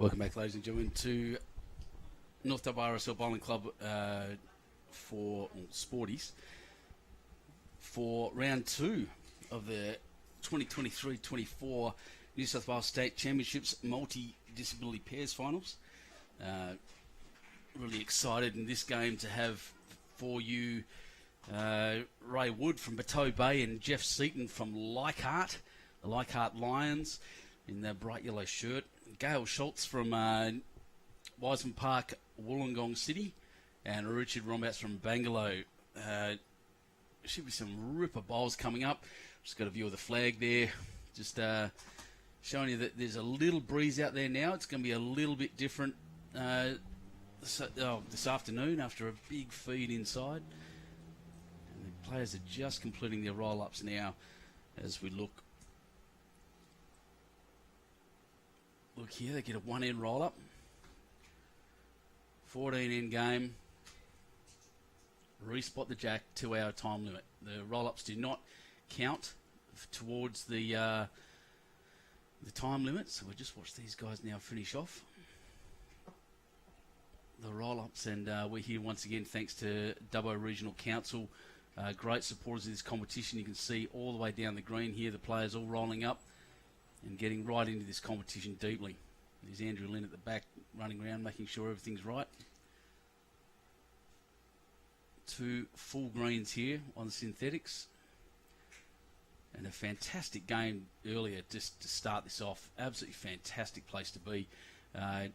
Welcome back, ladies and gentlemen, to North WRSL Bowling Club for Sporties for round 2 of the 2023-24 New South Wales State Championships multi-disability pairs finals. Really excited in this game to have for you Ray Wood from Bateau Bay and Geoff Seton from Leichhardt, the Leichhardt Lions in their bright yellow shirt. Gail Schulz from Wiseman Park, Wollongong City, and Richard Rombouts from Bangalow. Should be some ripper bowls coming up. Just got a view of the flag there. Just showing you that there's a little breeze out there now. It's going to be a little bit different this afternoon after a big feed inside. And the players are just completing their roll-ups now as we look. Look here, they get a 1 end roll-up. 14 end game. Respot the jack, 2 hour time limit. The roll-ups do not count towards the time limit, so we'll just watch these guys now finish off the roll-ups, and we're here once again thanks to Dubbo Regional Council, great supporters of this competition. You can see all the way down the green here the players all rolling up and getting right into this competition deeply. There's Andrew Lynn at the back running around making sure everything's right. 2 full greens here on the synthetics. And a fantastic game earlier just to start this off. Absolutely fantastic place to be. And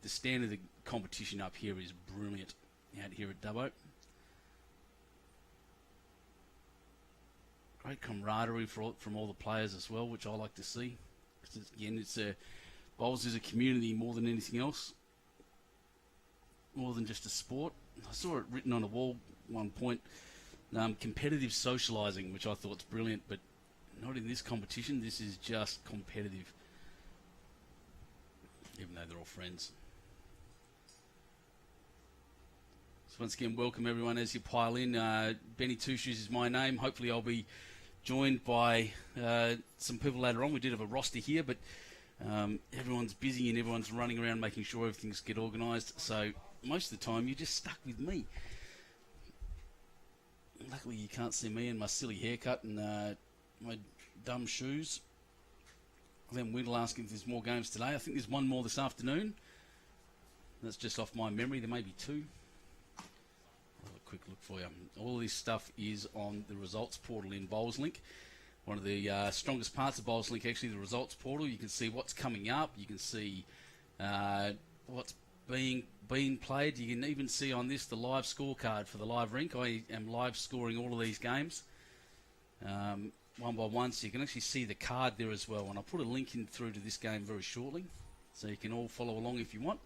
the standard of the competition up here is brilliant out here at Dubbo. Great camaraderie from all the players as well, which I like to see. Again, bowls is a community more than anything else. More than just a sport. I saw it written on a wall at one point. Competitive socialising, which I thought is brilliant, but not in this competition. This is just competitive. Even though they're all friends. So once again, welcome everyone as you pile in. Benny Two Shoes is my name. Hopefully I'll be joined by some people later on. We did have a roster here, but everyone's busy and everyone's running around making sure everything's get organised. So most of the time you're just stuck with me. Luckily you can't see me and my silly haircut and my dumb shoes. Then we'll ask if there's more games today. I think there's one more this afternoon. That's just off my memory. There may be 2. I'll have a quick look for you. All of this stuff is on the results portal in BowlsLink. One of the strongest parts of BowlsLink, actually, the results portal. You can see what's coming up. You can see what's being played. You can even see on this the live scorecard for the live rink. I am live scoring all of these games. One by one, so you can actually see the card there as well. And I'll put a link in through to this game very shortly, so you can all follow along if you want.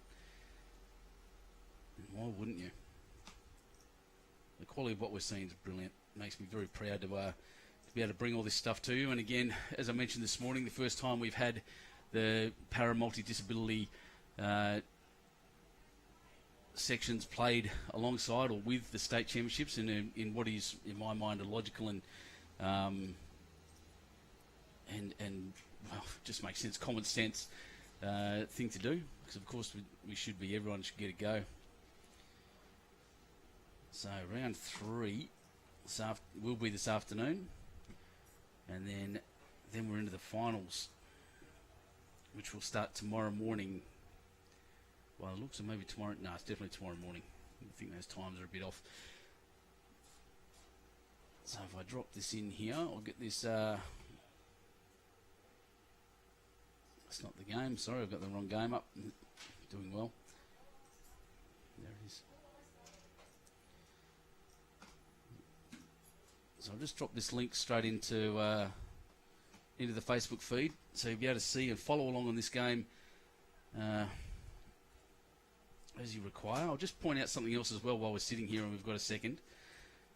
And why wouldn't you? The quality of what we're seeing is brilliant. It makes me very proud to be able to bring all this stuff to you. And again, as I mentioned this morning, the first time we've had the para multi-disability sections played alongside or with the state championships in what is, in my mind, a logical and well, just makes sense, common sense thing to do, because of course everyone should get a go. So round 3 will be this afternoon, and then we're into the finals, which will start tomorrow morning. Well, it looks like maybe tomorrow. No, it's definitely tomorrow morning. I think those times are a bit off. So if I drop this in here, I'll get this. That's not the game. Sorry, I've got the wrong game up. Doing well. There it is. So I'll just drop this link straight into the Facebook feed, so you'll be able to see and follow along on this game as you require. I'll just point out something else as well while we're sitting here and we've got a second.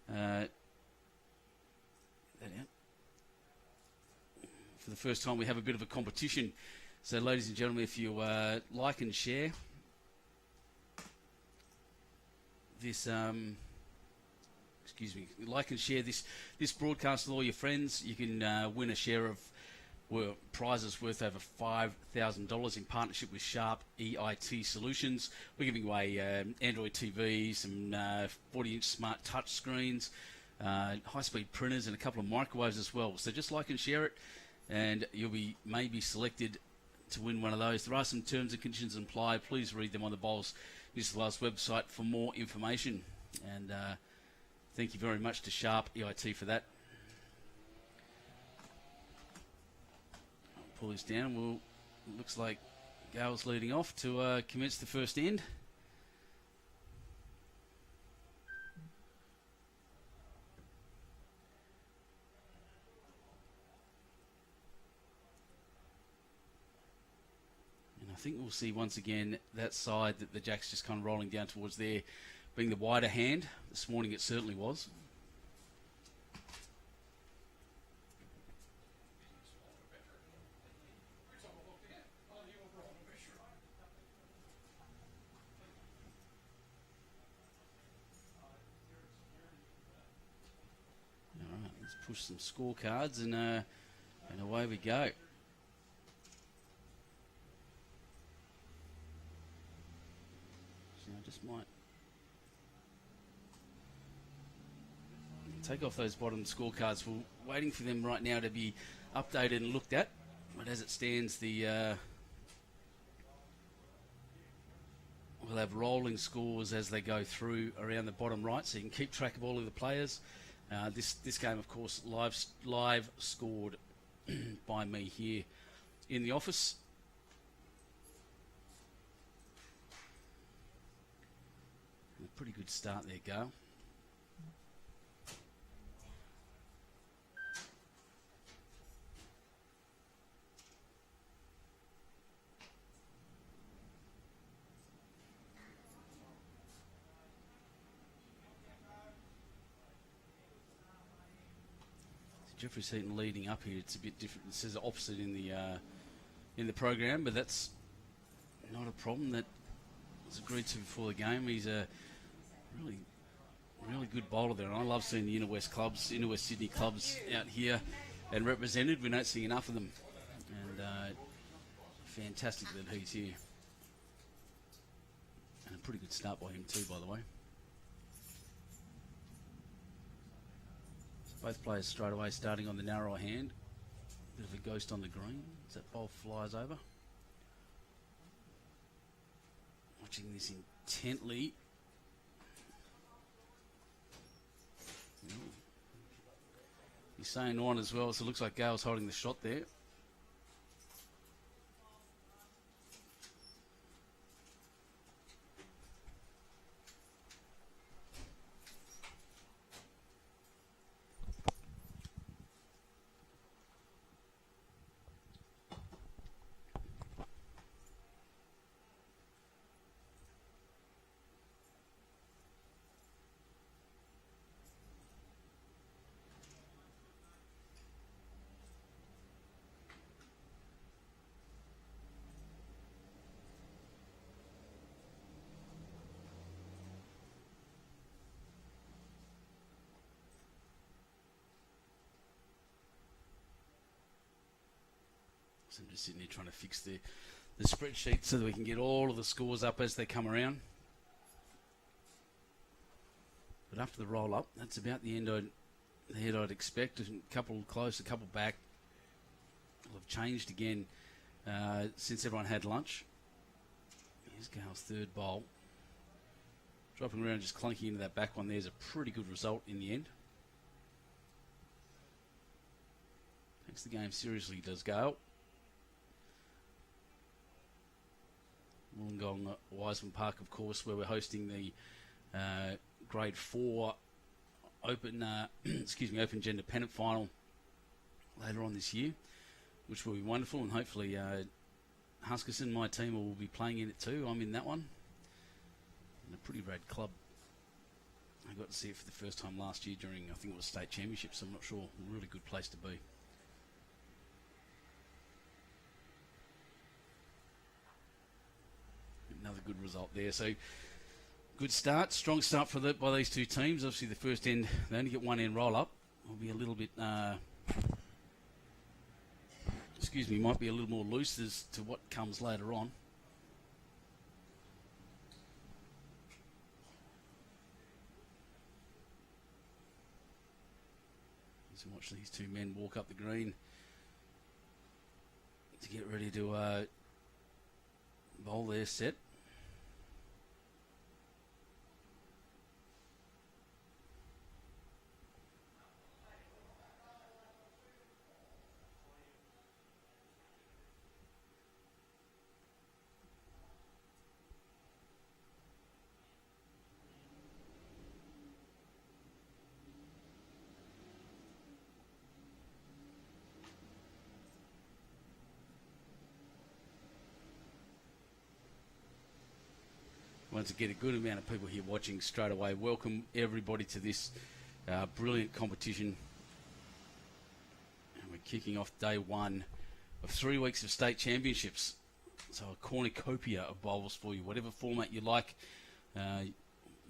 That out. For the first time we have a bit of a competition. So ladies and gentlemen, if you like and share this like and share this broadcast with all your friends, you can win a share of were prizes worth over $5,000 in partnership with Sharp EIT Solutions. We're giving away Android TVs, some 40-inch smart touch screens, high-speed printers, and a couple of microwaves as well. So just like and share it, and you'll be maybe selected to win one of those. There are some terms and conditions apply. Please read them on the Bowls New South Wales website for more information. And thank you very much to Sharp EIT for that. Pull this down. Well, it looks like Gail's leading off to commence the first end. And I think we'll see once again that side that the jack's just kind of rolling down towards there being the wider hand. This morning it certainly was. Push some scorecards and away we go. So I just might take off those bottom scorecards. We're waiting for them right now to be updated and looked at. But as it stands, we'll have rolling scores as they go through around the bottom right, so you can keep track of all of the players. This game, of course, live scored by me here in the office. A pretty good start there, Gail. Geoffrey Seton leading up here. It's a bit different. It says the opposite in the program, but that's not a problem. That was agreed to before the game. He's a really good bowler there, and I love seeing the Inner West Sydney clubs out here and represented. We don't see enough of them, and fantastic that he's here. And a pretty good start by him too, by the way. Both players straight away starting on the narrower hand. Bit of a ghost on the green as that ball flies over. Watching this intently. He's saying on as well, so it looks like Gail's holding the shot there. So I'm just sitting here trying to fix the spreadsheet so that we can get all of the scores up as they come around. But after the roll up, that's about the end I'd expect. A couple close, a couple back. Will have changed again since everyone had lunch. Here's Gail's third bowl. Dropping around, just clunking into that back one. There's a pretty good result in the end. Takes the game seriously, does Gail. Wollongong Wiseman Park, of course, where we're hosting the Grade 4 Open Open Gender Pennant Final later on this year, which will be wonderful, and hopefully Huskerson, my team, will be playing in it too. I'm in that one. And a pretty rad club. I got to see it for the first time last year during, I think it was state championships, so I'm not sure. A really good place to be. Another good result there. So good start, strong start by these two teams. Obviously the first end, they only get one end roll up. Will be a little bit excuse me, might be a little more loose as to what comes later on. So watch these two men walk up the green to get ready to bowl their set. Once again, a good amount of people here watching straight away. Welcome everybody to this brilliant competition. And we're kicking off day one of 3 weeks of state championships. So a cornucopia of bowls for you, whatever format you like.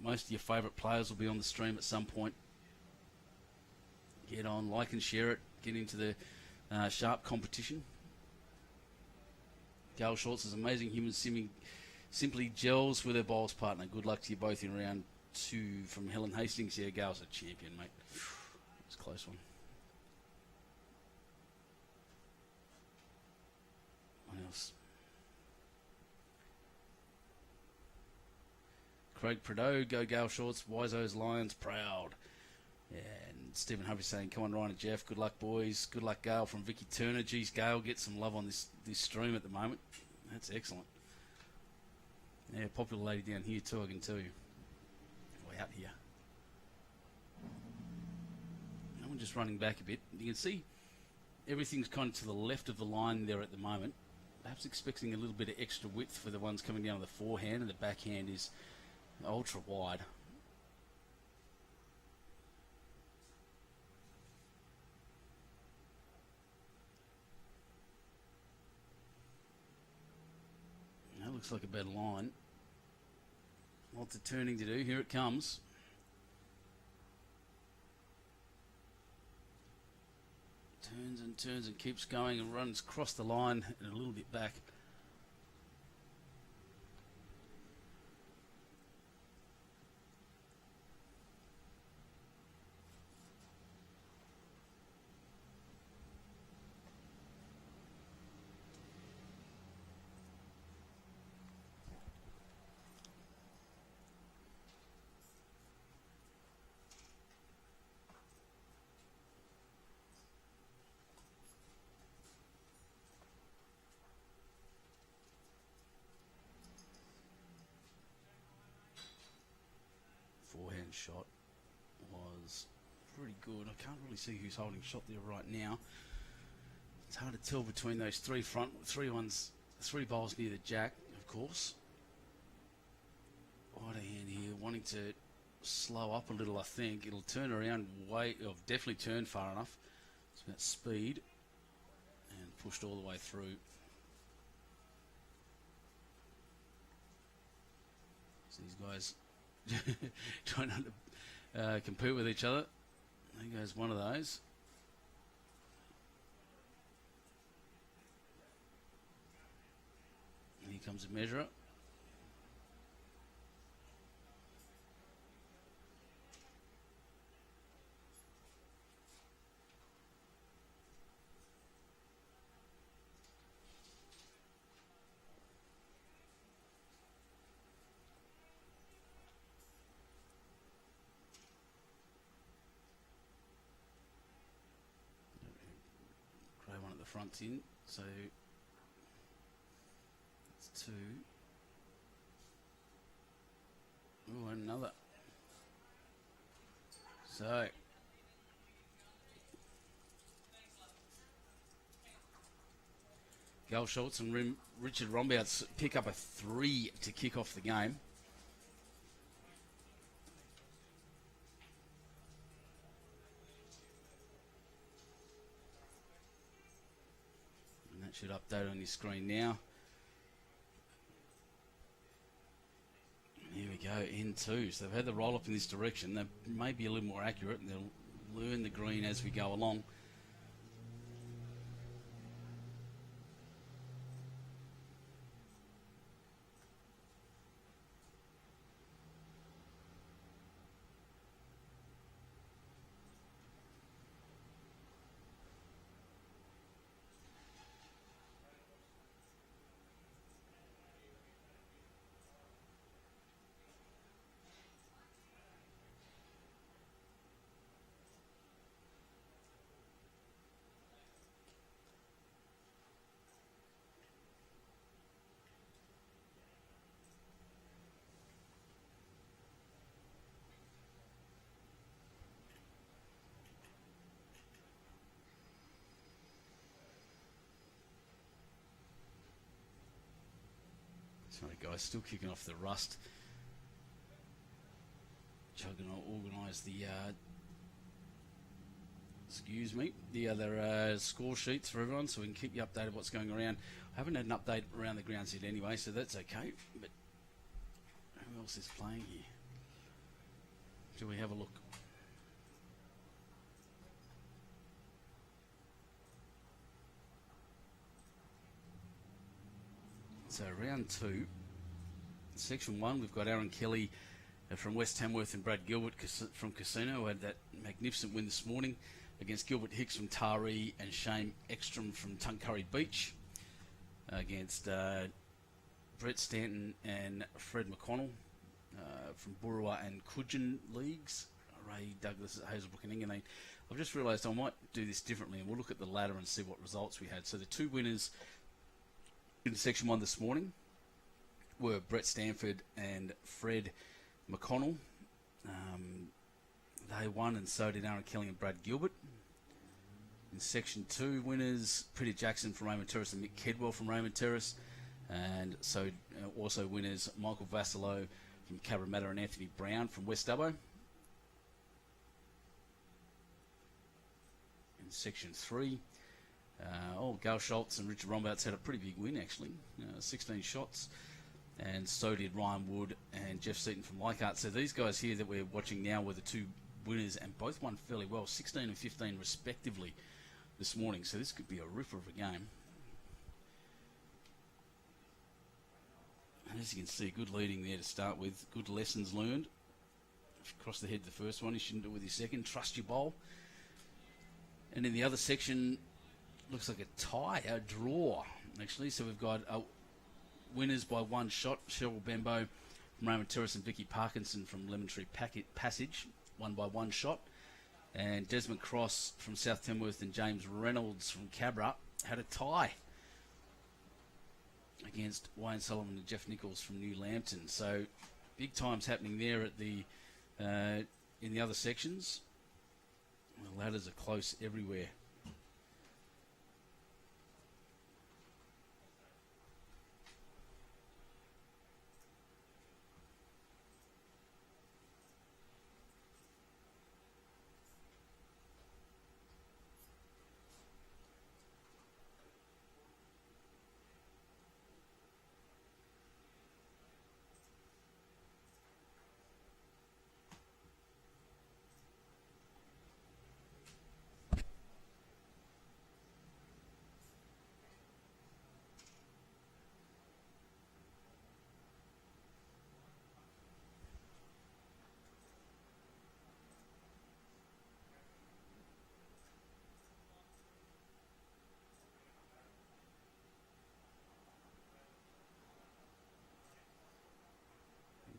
Most of your favourite players will be on the stream at some point. Get on, like and share it. Get into the sharp competition. Gail Schulz, amazing human simply gels with her bowls partner. Good luck to you both in round 2 from Helen Hastings. Yeah, Gail's a champion, mate. It's a close one. What else? Craig Prideaux, go Gail Schulz. Wiseau's Lions, proud. Yeah, and Stephen Humphrey saying, come on, Ryan and Jeff. Good luck, boys. Good luck, Gail, from Vicky Turner. Geez, Gail gets some love on this stream at the moment. That's excellent. Yeah, popular lady down here too, I can tell you. Way out here. And we're just running back a bit. You can see everything's kind of to the left of the line there at the moment. Perhaps expecting a little bit of extra width for the ones coming down the forehand, and the backhand is ultra wide. That looks like a better line. Lots of turning to do. Here it comes. Turns and keeps going and runs across the line and a little bit back. Forehand shot was pretty good. I can't really see who's holding shot there right now. It's hard to tell between those three bowls near the jack, of course. Wide hand here, wanting to slow up a little, I think. It'll turn around definitely turned far enough. It's about speed and pushed all the way through. So these guys trying to compete with each other. There goes one of those. And here comes a measurer. Front in, so it's 2. Oh, and another. So Gail Schulz and Richard Rombouts pick up a 3 to kick off the game. Should update on your screen now. Here we go, N2. So they've had the roll up in this direction. They may be a little more accurate, and they'll learn the green as we go along. Sorry guys, still kicking off the rust. Chugging to organise the the other score sheets for everyone, so we can keep you updated what's going around. I haven't had an update around the grounds yet anyway, so that's okay. But who else is playing here? Do we have a look? So round 2, section 1, we've got Aaron Kelly from West Tamworth and Brad Gilbert from Casino, who had that magnificent win this morning against Gilbert Hicks from Taree and Shane Ekstrom from Tuncurry Beach, against Brett Stanton and Fred McConnell from Burrawa and Coogin Leagues, Ray Douglas at Hazelbrook and Inganine. I've just realised I might do this differently, and we'll look at the ladder and see what results we had. So the 2 winners in section 1 this morning were Brett Stanford and Fred McConnell. They won, and so did Aaron Kelly and Brad Gilbert. In section 2, winners Peter Jackson from Raymond Terrace and Mick Kedwell from Raymond Terrace, and so also winners Michael Vassalo from Cabramatta and Anthony Brown from West Dubbo. In section 3, Gail Schulz and Richard Rombouts had a pretty big win actually, 16 shots, and so did Ryan Wood and Jeff Seton from Leichhardt. So these guys here that we're watching now were the 2 winners, and both won fairly well, 16 and 15 respectively this morning. So this could be a ripper of a game. And as you can see, good leading there to start with, good lessons learned. If you cross the head the first one, you shouldn't do it with your second. Trust your bowl. And in the other section, looks like a tie, a draw, actually. So we've got winners by 1 shot. Cheryl Bembo from Raymond Terrace and Vicky Parkinson from Lemon Tree Passage, won by 1 shot. And Desmond Cross from South Tamworth and James Reynolds from Cabra had a tie against Wayne Sullivan and Jeff Nichols from New Lambton. So big times happening there at the in the other sections. The ladders are close everywhere.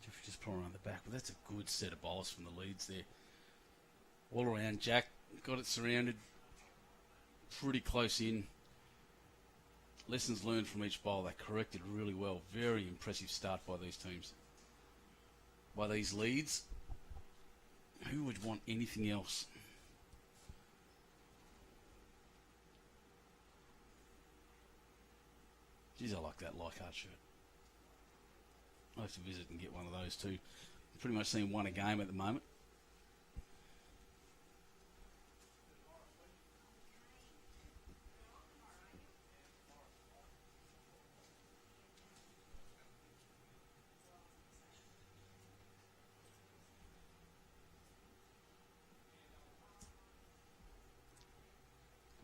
Geoffrey just pulling around the back, but that's a good set of bowls from the leads there. All around, Jack got it surrounded, pretty close in. Lessons learned from each bowl. They corrected really well. Very impressive start by these teams. By these leads. Who would want anything else? Geez, I like that Leichhardt shirt. I'll have to visit and get one of those too. I've pretty much seen one a game at the moment.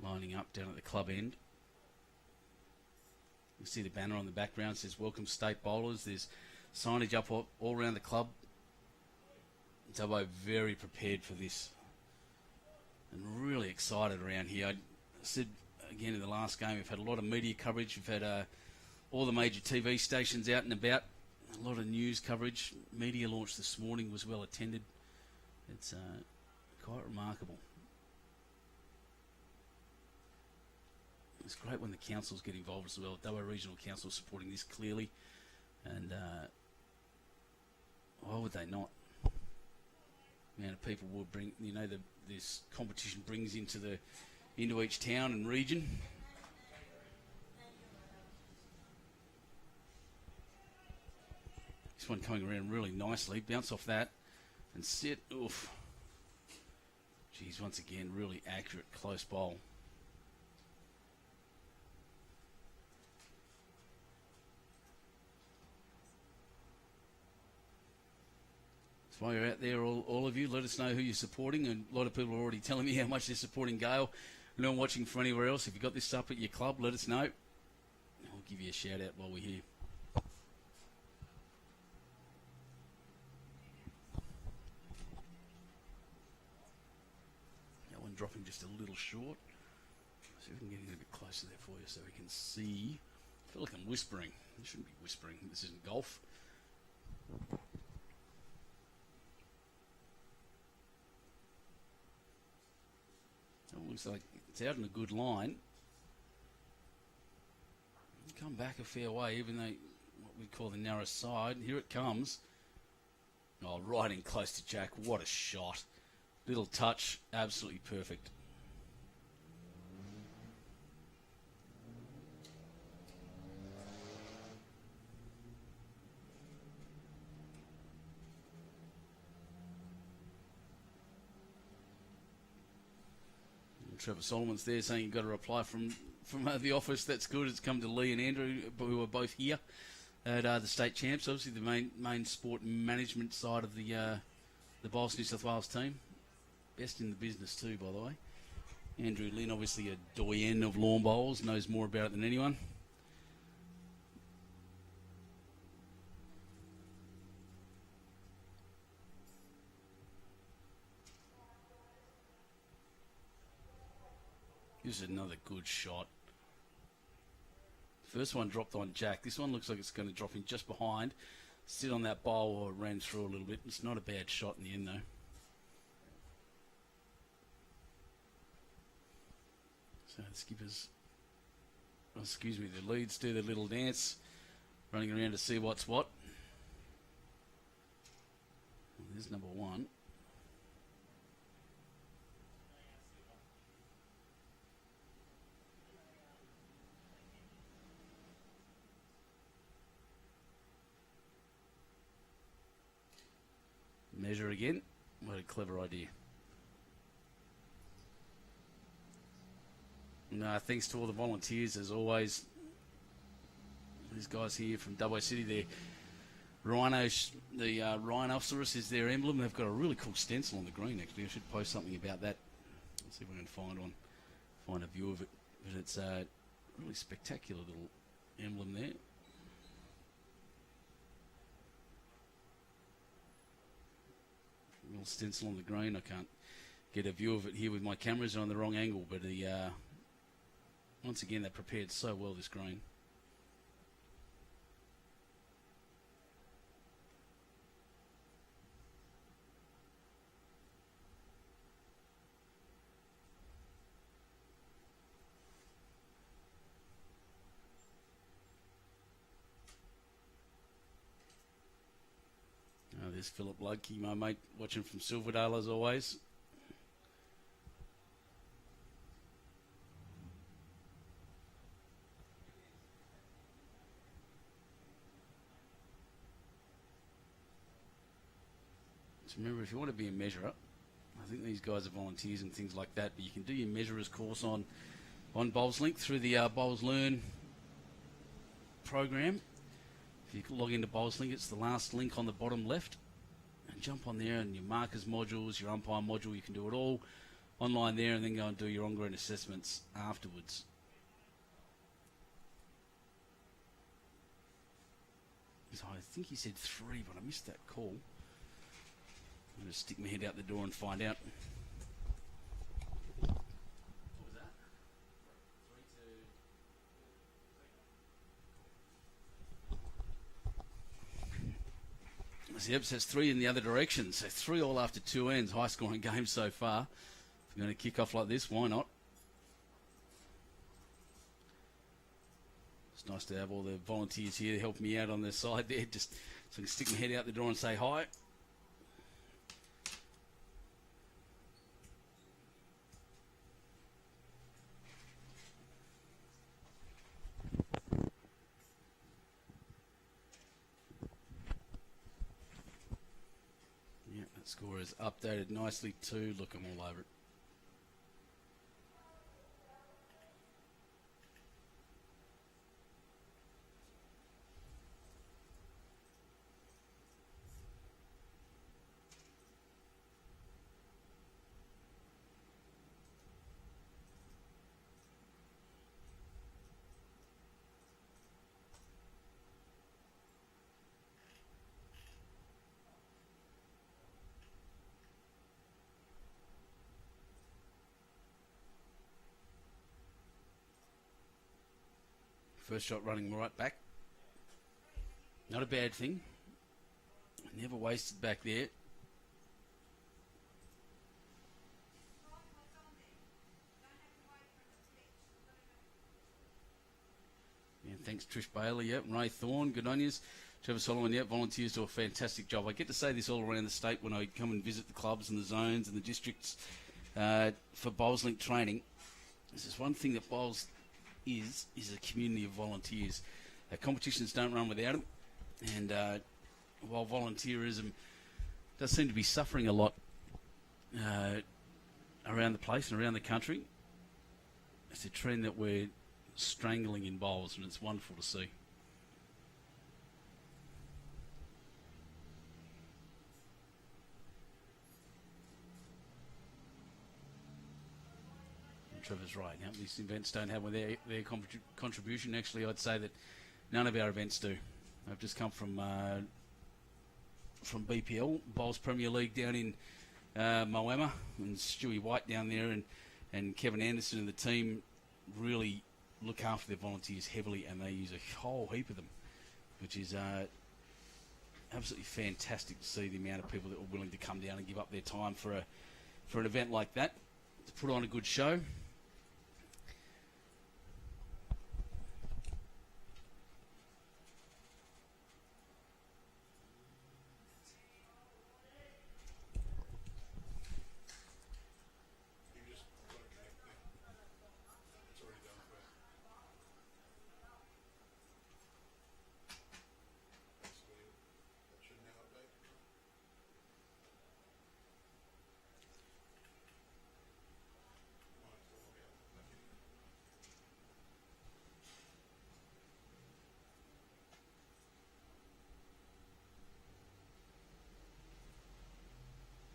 Lining up down at the club end. You see the banner on the background says Welcome State Bowlers. There's signage up all around the club. Dubbo very prepared for this and really excited around here. I said again in the last game, we've had a lot of media coverage. We've had all the major TV stations out and about. A lot of news coverage. Media launch this morning was well attended. It's quite remarkable. It's great when the councils get involved as well. Dubbo Regional Council supporting this clearly, and why would they not? The amount of people would bring, this competition brings into each town and region. This one coming around really nicely. Bounce off that and sit. Oof. Geez, once again, really accurate, close bowl. So while you're out there, all of you, let us know who you're supporting. And a lot of people are already telling me how much they're supporting Gail. And I'm watching from anywhere else. If you've got this up at your club, let us know. I'll give you a shout out while we're here. That one dropping just a little short. See if we can get a bit closer there for you so we can see. I feel like I'm whispering. I shouldn't be whispering. This isn't golf. It looks like it's out in a good line. Come back a fair way, even though what we call the narrow side. Here it comes. Oh, right in close to Jack. What a shot. Little touch, absolutely perfect. Trevor Solomon's there saying you've got a reply from the office. That's good. It's come to Lee and Andrew, who are both here at the state champs. Obviously, the main sport management side of the Bowls New South Wales team. Best in the business too, by the way. Andrew Lynn, obviously a doyen of lawn bowls, knows more about it than anyone. This is another good shot. First one dropped on Jack. This one looks like it's going to drop in just behind. Sit on that bowl or it ran through a little bit. It's not a bad shot in the end, though. So the skippers, the leads do their little dance, running around to see what's what. Well, there's number one. Measure again. What a clever idea. Thanks to all the volunteers, as always. These guys here from Dubbo City, their rhinoceros is their emblem. They've got a really cool stencil on the green, actually. I should post something about that. Let's see if we can find a view of it. But it's a really spectacular little emblem there. Little stencil on the green. I can't get a view of it here with my cameras on the wrong angle, but once again, they prepared so well this green. There's Philip Ludke, my mate, watching from Silverdale as always. So remember, if you want to be a measurer, I think these guys are volunteers and things like that, but you can do your measurer's course on BowlsLink through the Bowls Learn program. If you log into BowlsLink, it's the last link on the bottom left. And jump on there and your markers modules, your umpire module, you can do it all online there and then go and do your on-ground assessments afterwards. So I think he said 3, but I missed that call. I'm going to stick my head out the door and find out. What was that? 3-2. Yep, so it's 3 in the other direction. So 3 all after 2 ends. High scoring game so far. If you're going to kick off like this, why not? It's nice to have all the volunteers here to help me out on the side there. Just so I can stick my head out the door and say hi. Score is updated nicely too. Look, I'm all over it. First shot running right back. Not a bad thing. Never wasted back there. Yeah, thanks Trish Bailey, yep. Ray Thorne, good on yous. Trevor Solomon, yep. Volunteers do a fantastic job. I get to say this all around the state when I come and visit the clubs and the zones and the districts for Bowls Link training. This is one thing that Bowls is a community of volunteers. Competitions don't run without them, and while volunteerism does seem to be suffering a lot around the place and around the country, it's a trend that we're strangling in bowls, and it's wonderful to see. Trevor's right. Now, these events don't have their contribution. Actually, I'd say that none of our events do. I've just come from BPL, Bowls Premier League down in Moama, and Stewie White down there, and Kevin Anderson and the team really look after their volunteers heavily, and they use a whole heap of them, which is absolutely fantastic to see the amount of people that are willing to come down and give up their time for an event like that, to put on a good show.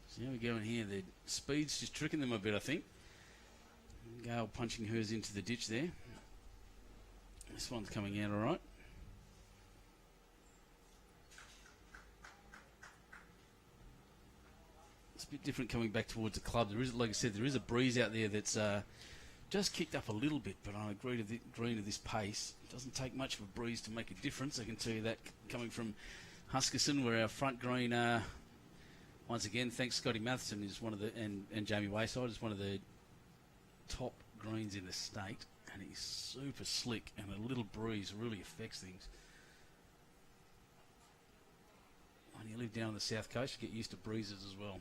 So here we go in here. The speed's just tricking them a bit, I think. Gail punching hers into the ditch there. This one's coming out all right. It's a bit different coming back towards the club. There is, like I said, there is a breeze out there that's just kicked up a little bit, but I agree to the green of this pace. It doesn't take much of a breeze to make a difference. I can tell you that coming from Huskerson, where our front green once again, thanks Scotty Matheson is one of the and Jamie Wayside is one of the top greens in the state, and he's super slick, and a little breeze really affects things. When you live down on the south coast, you get used to breezes as well.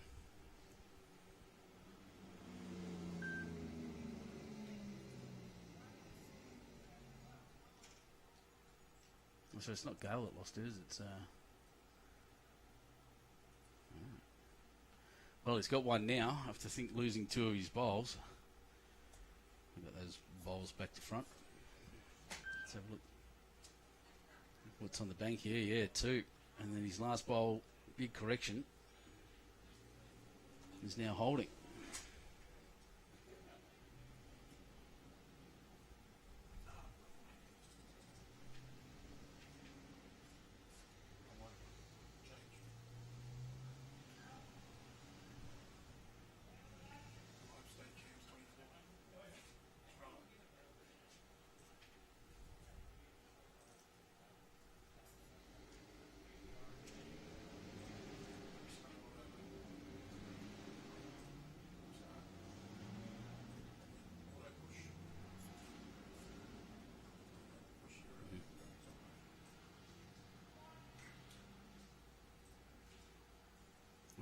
So it's not Gail that lost it, is it? It's well, he's got one now after losing two of his bowls. We've got those bowls back to front. Let's have a look. What's on the bank here? Yeah, two. And then his last bowl, big correction, is now holding.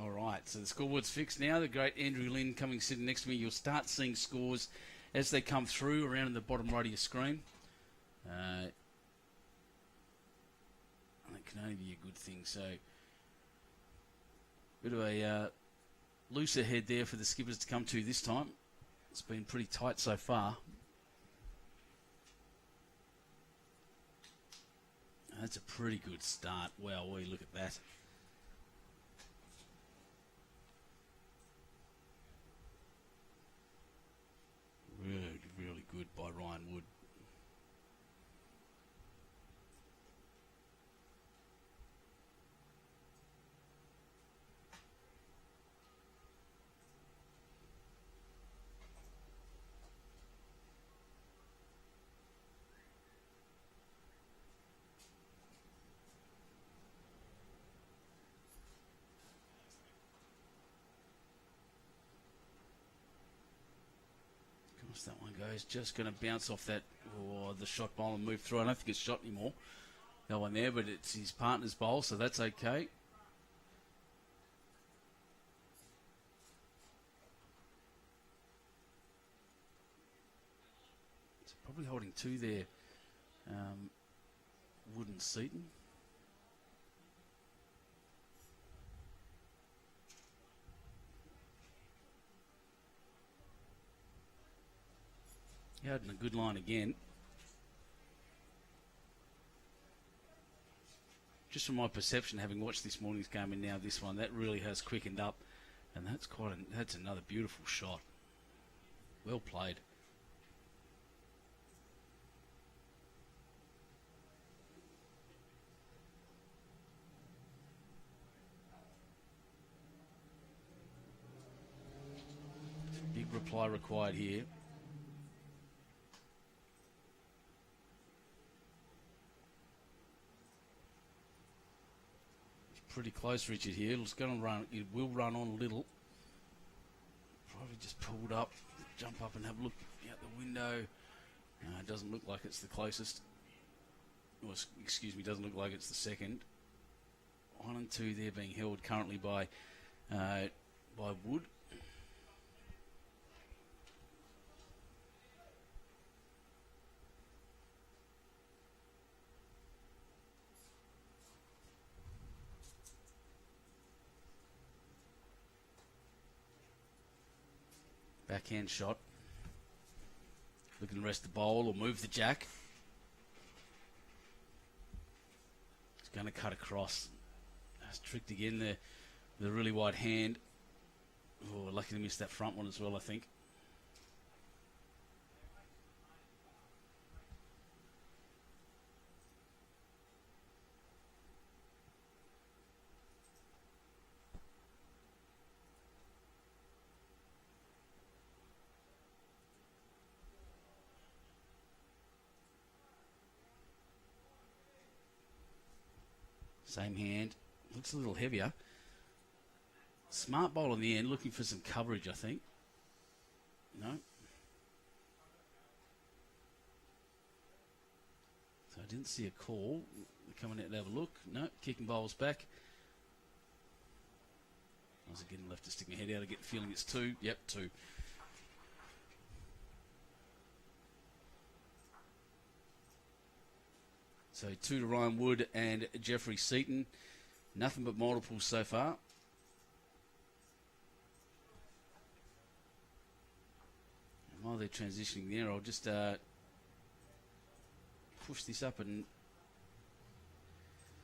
All right, so the scoreboard's fixed now. The great Andrew Lynn sitting next to me. You'll start seeing scores as they come through around in the bottom right of your screen. That can only be a good thing. So, bit of a looser head there for the skippers to come to this time. It's been pretty tight so far. That's a pretty good start. Wow, we look at that. Really, really good by Ryan Wood. That one goes, just going to bounce off that, the shot bowl and move through. I don't think it's shot anymore, that one there, but it's his partner's bowl, so that's okay. So probably holding two there, Wood and Seton. Out in a good line again. Just from my perception, having watched this morning's game and now this one, that really has quickened up, and that's another beautiful shot. Well played. Big reply required here. Pretty close, Richard, here. It's going to run. It will run on a little. Probably just pulled up, jump up and have a look out the window. It doesn't look like it's the closest. Or, excuse me, doesn't look like it's the second. 1 and 2 there being held currently by Wood. Backhand shot. Looking to rest the bowl or move the jack. It's going to cut across. That's tricked again. The really wide hand. Oh, lucky to miss that front one as well, I think. Same hand. Looks a little heavier. Smart bowl in the end, looking for some coverage, I think. No. So I didn't see a call. Coming out to have a look. No, kicking bowls back. I was again left to stick my head out. I get the feeling it's 2. Yep, 2. So 2 to Ryan Wood and Geoffrey Seton. Nothing but multiples so far. And while they're transitioning there, I'll just push this up. And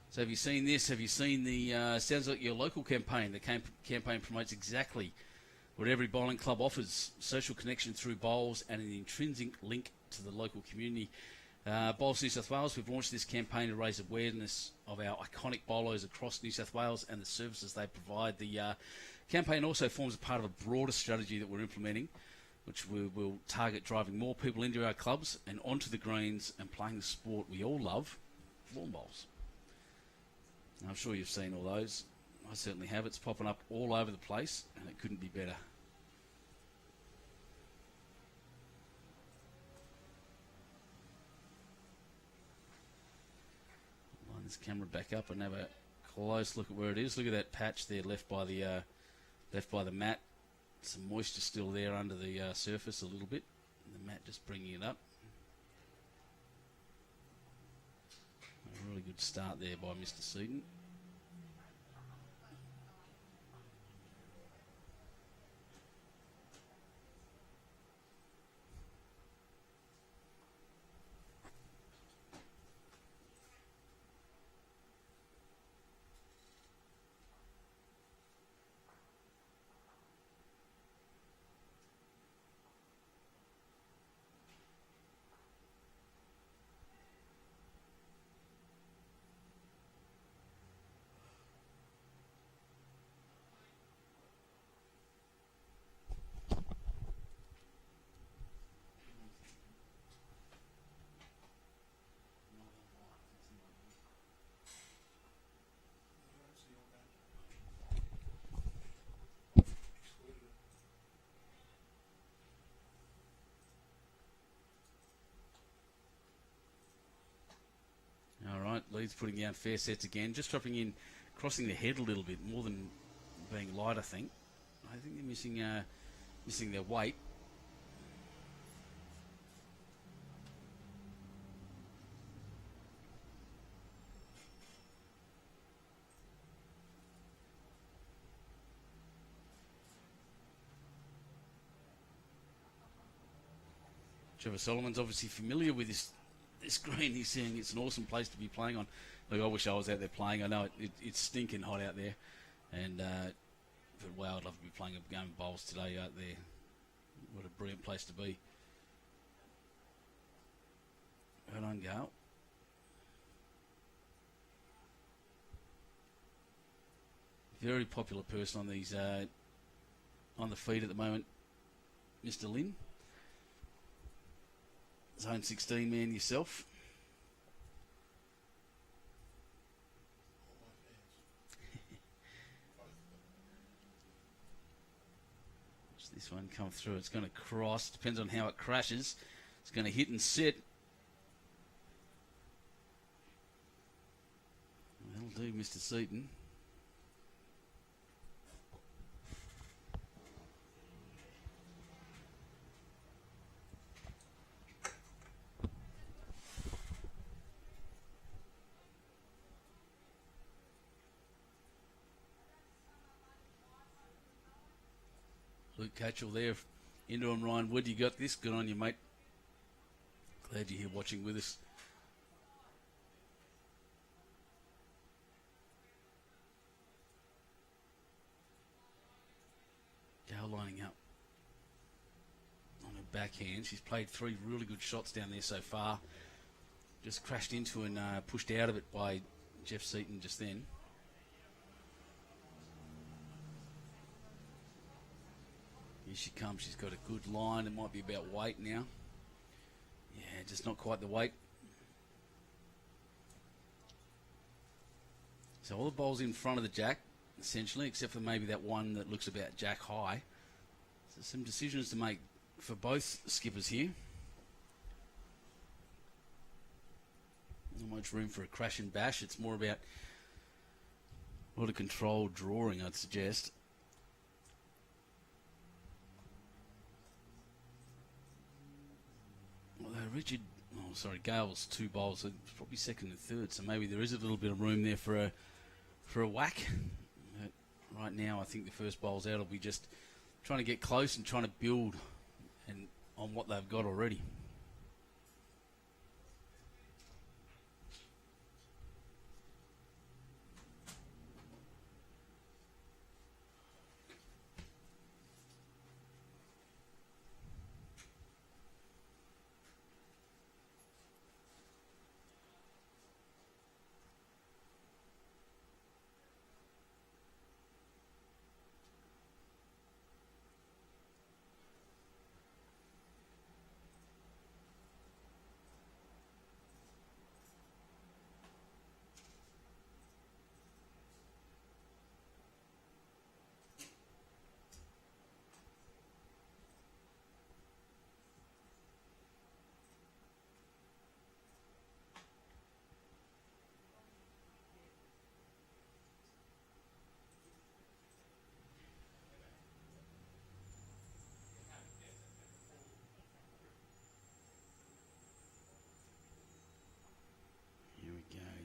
so have you seen this? Have you seen the, sounds like your local campaign. The campaign promotes exactly what every bowling club offers. Social connection through bowls and an intrinsic link to the local community. Bowls New South Wales, we've launched this campaign to raise awareness of our iconic bowlers across New South Wales and the services they provide. The campaign also forms a part of a broader strategy that we're implementing, which we will target driving more people into our clubs and onto the greens and playing the sport we all love, lawn bowls. I'm sure you've seen all those. I certainly have. It's popping up all over the place, and it couldn't be better. This camera back up and have a close look at where it is. Look at that patch there left by the mat. Some moisture still there under the surface a little bit. And the mat just bringing it up. A really good start there by Mr. Seton. Reed's putting down fair sets again, just dropping in, crossing the head a little bit more than being light. I think they're missing their weight. Trevor Solomon's obviously familiar with this green. He's saying it's an awesome place to be playing on. Look, I wish I was out there playing. I know it's stinking hot out there. And, but wow, I'd love to be playing a game of bowls today out there. What a brilliant place to be. Well done, Gail. Very popular person on these, on the feed at the moment, Mr. Lynn. Zone 16 man yourself. Watch this one come through. It's going to cross. Depends on how it crashes. It's going to hit and sit. That'll do, Mr. Seton. Luke Catchell there, into him, Ryan Wood. You got this. Good on you, mate. Glad you're here watching with us. Gail lining up on her backhand. She's played 3 really good shots down there so far. Just crashed into and pushed out of it by Jeff Seton just then. Here she comes. She's got a good line. It might be about weight now. Yeah, just not quite the weight. So all the bowls in front of the jack, essentially, except for maybe that one that looks about jack high. So some decisions to make for both skippers here. Not much room for a crash and bash. It's more about a lot of controlled drawing, I'd suggest. Gail was 2 bowls, so probably second and third, so maybe there is a little bit of room there for a whack. But right now, I think the first bowl's out will be just trying to get close and trying to build and on what they've got already.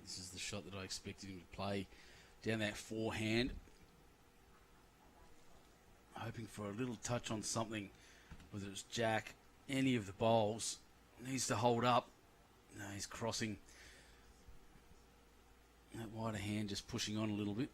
This is the shot that I expected him to play down that forehand. Hoping for a little touch on something, whether it's jack, any of the bowls. Needs to hold up. No, he's crossing. That wider hand just pushing on a little bit.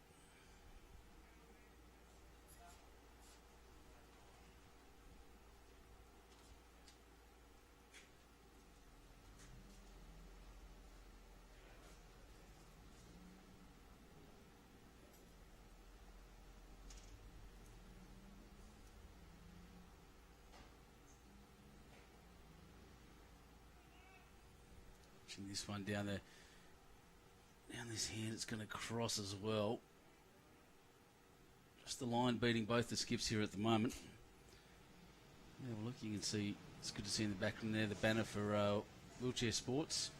This one down this hand, it's going to cross as well. Just the line beating both the skips here at the moment. Yeah, well, look, you can see, it's good to see in the background there the banner for Wheelchair Sports.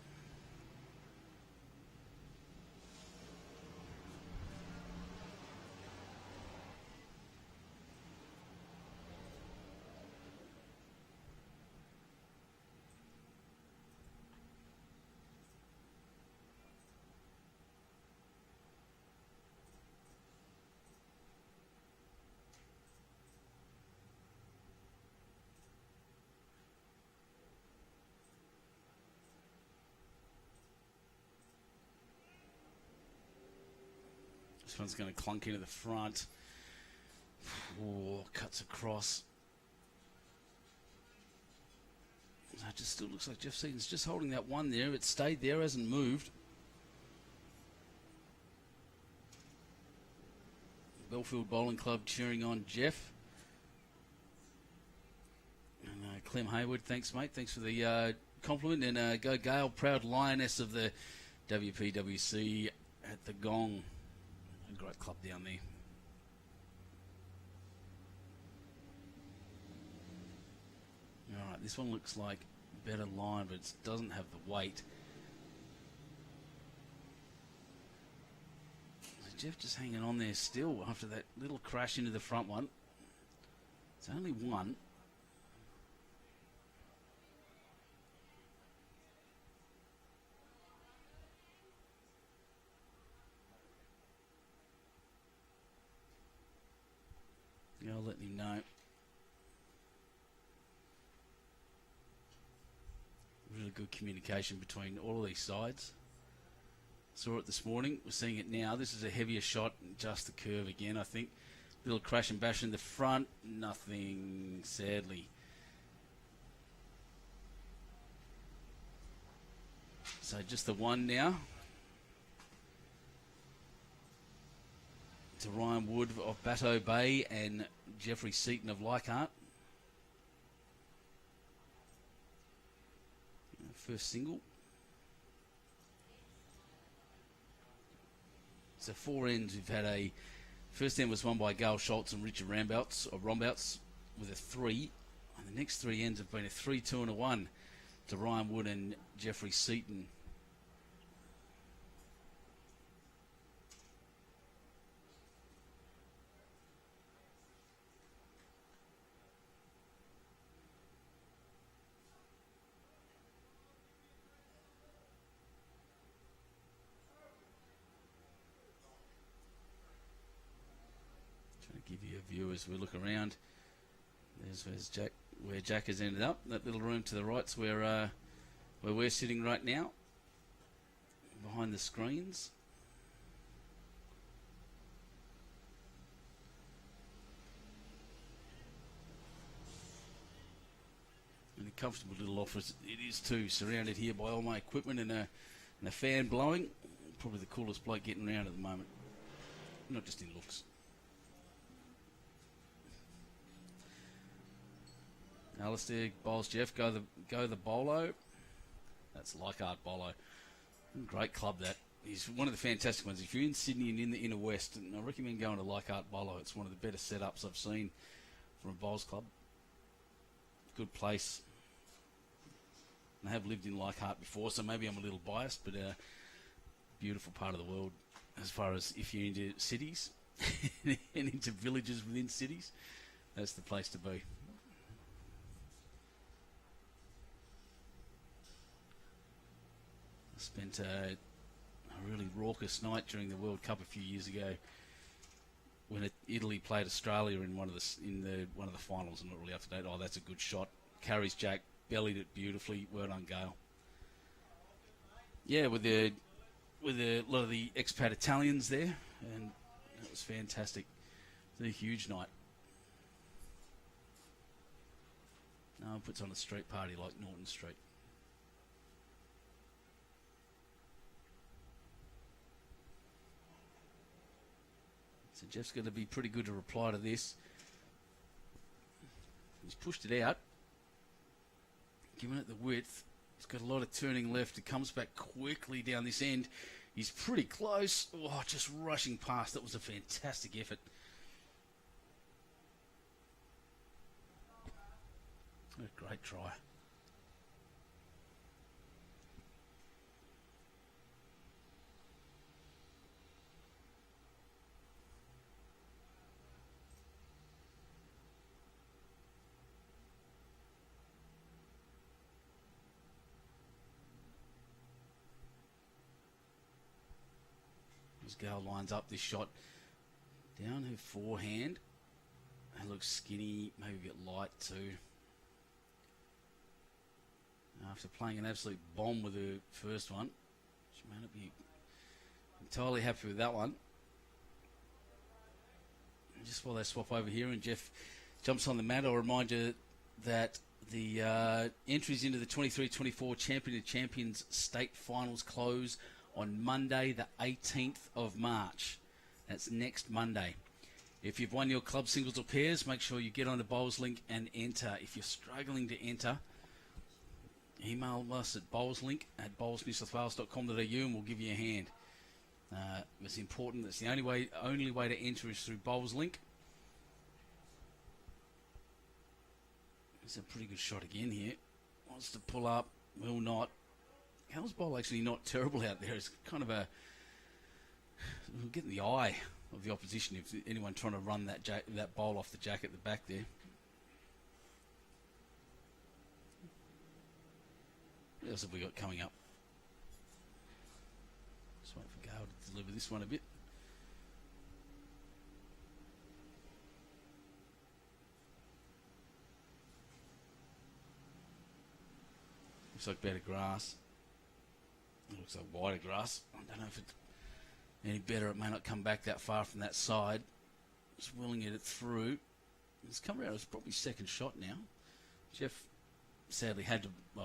This one's going to clunk into the front. Oh, cuts across. It just still looks like Jeff Seton's just holding that one there. It stayed there, hasn't moved. Belfield Bowling Club cheering on Jeff. And Clem Hayward, thanks, mate. Thanks for the compliment. And go Gail, proud lioness of the WPWC at the Gong. A great club down there. Alright, this one looks like a better line, but it doesn't have the weight. So Jeff just hanging on there still after that little crash into the front one. It's only one. Yeah, I'll let him know. Really good communication between all of these sides. Saw it this morning. We're seeing it now. This is a heavier shot. Just the curve again, I think. Little crash and bash in the front. Nothing, sadly. So just the one now. To Ryan Wood of Bateau Bay and Geoffrey Seton of Leichhardt. First single. So 4 ends. We've had a first end was won by Gail, Schulz and Richard Rombouts with a 3. And the next 3 ends have been a 3, 2 and a 1 to Ryan Wood and Geoffrey Seton. Give you a view as we look around. There's Jack, where Jack has ended up. That little room to the right's where we're sitting right now, behind the screens. And a comfortable little office it is too, surrounded here by all my equipment and a fan blowing. Probably the coolest bloke getting around at the moment, not just in looks. Alistair bowls Jeff, go the bolo. That's Leichhardt bolo. Great club that. He's one of the fantastic ones. If you're in Sydney and in the inner west, and I recommend going to Leichhardt bolo. It's one of the better setups I've seen from a bowls club. Good place. And I have lived in Leichhardt before, so maybe I'm a little biased, but beautiful part of the world as far as if you're into cities and into villages within cities, that's the place to be. Spent a really raucous night during the World Cup a few years ago when Italy played Australia in one of the finals. I'm not really up to date. Oh, that's a good shot. Carries Jack, bellied it beautifully. Well done, Gail. Yeah, with a lot of the expat Italians there, and that was fantastic. It was a huge night. No one puts on a street party like Norton Street. So Jeff's going to be pretty good to reply to this. He's pushed it out, given it the width. He's got a lot of turning left. It comes back quickly down this end. He's pretty close. Oh, just rushing past. That was a fantastic effort. A great try. As Gail lines up this shot down her forehand. It looks skinny, maybe a bit light too. After playing an absolute bomb with her first one, she may not be entirely happy with that one. Just while they swap over here and Jeff jumps on the mat, I'll remind you that the entries into the 23-24 Champion of Champions state finals close on Monday, the 18th of March. That's next Monday. If you've won your club singles or pairs, make sure you get on the Bowls link and enter. If you're struggling to enter, email us at bowlslink@bowlsnewsouthwales.com.au and we'll give you a hand. It's important. That's the only way to enter is through Bowls link. It's a pretty good shot again here. Wants to pull up, will not. Gail's bowl actually not terrible out there. It's kind of we'll get in the eye of the opposition if anyone trying to run that bowl off the jack at the back there. What else have we got coming up? Just wait for Gail to deliver this one a bit. Looks like better grass. It looks like wider grass. I don't know if it's any better. It may not come back that far from that side. Just willing it through. It's come around. It's probably second shot now. Jeff sadly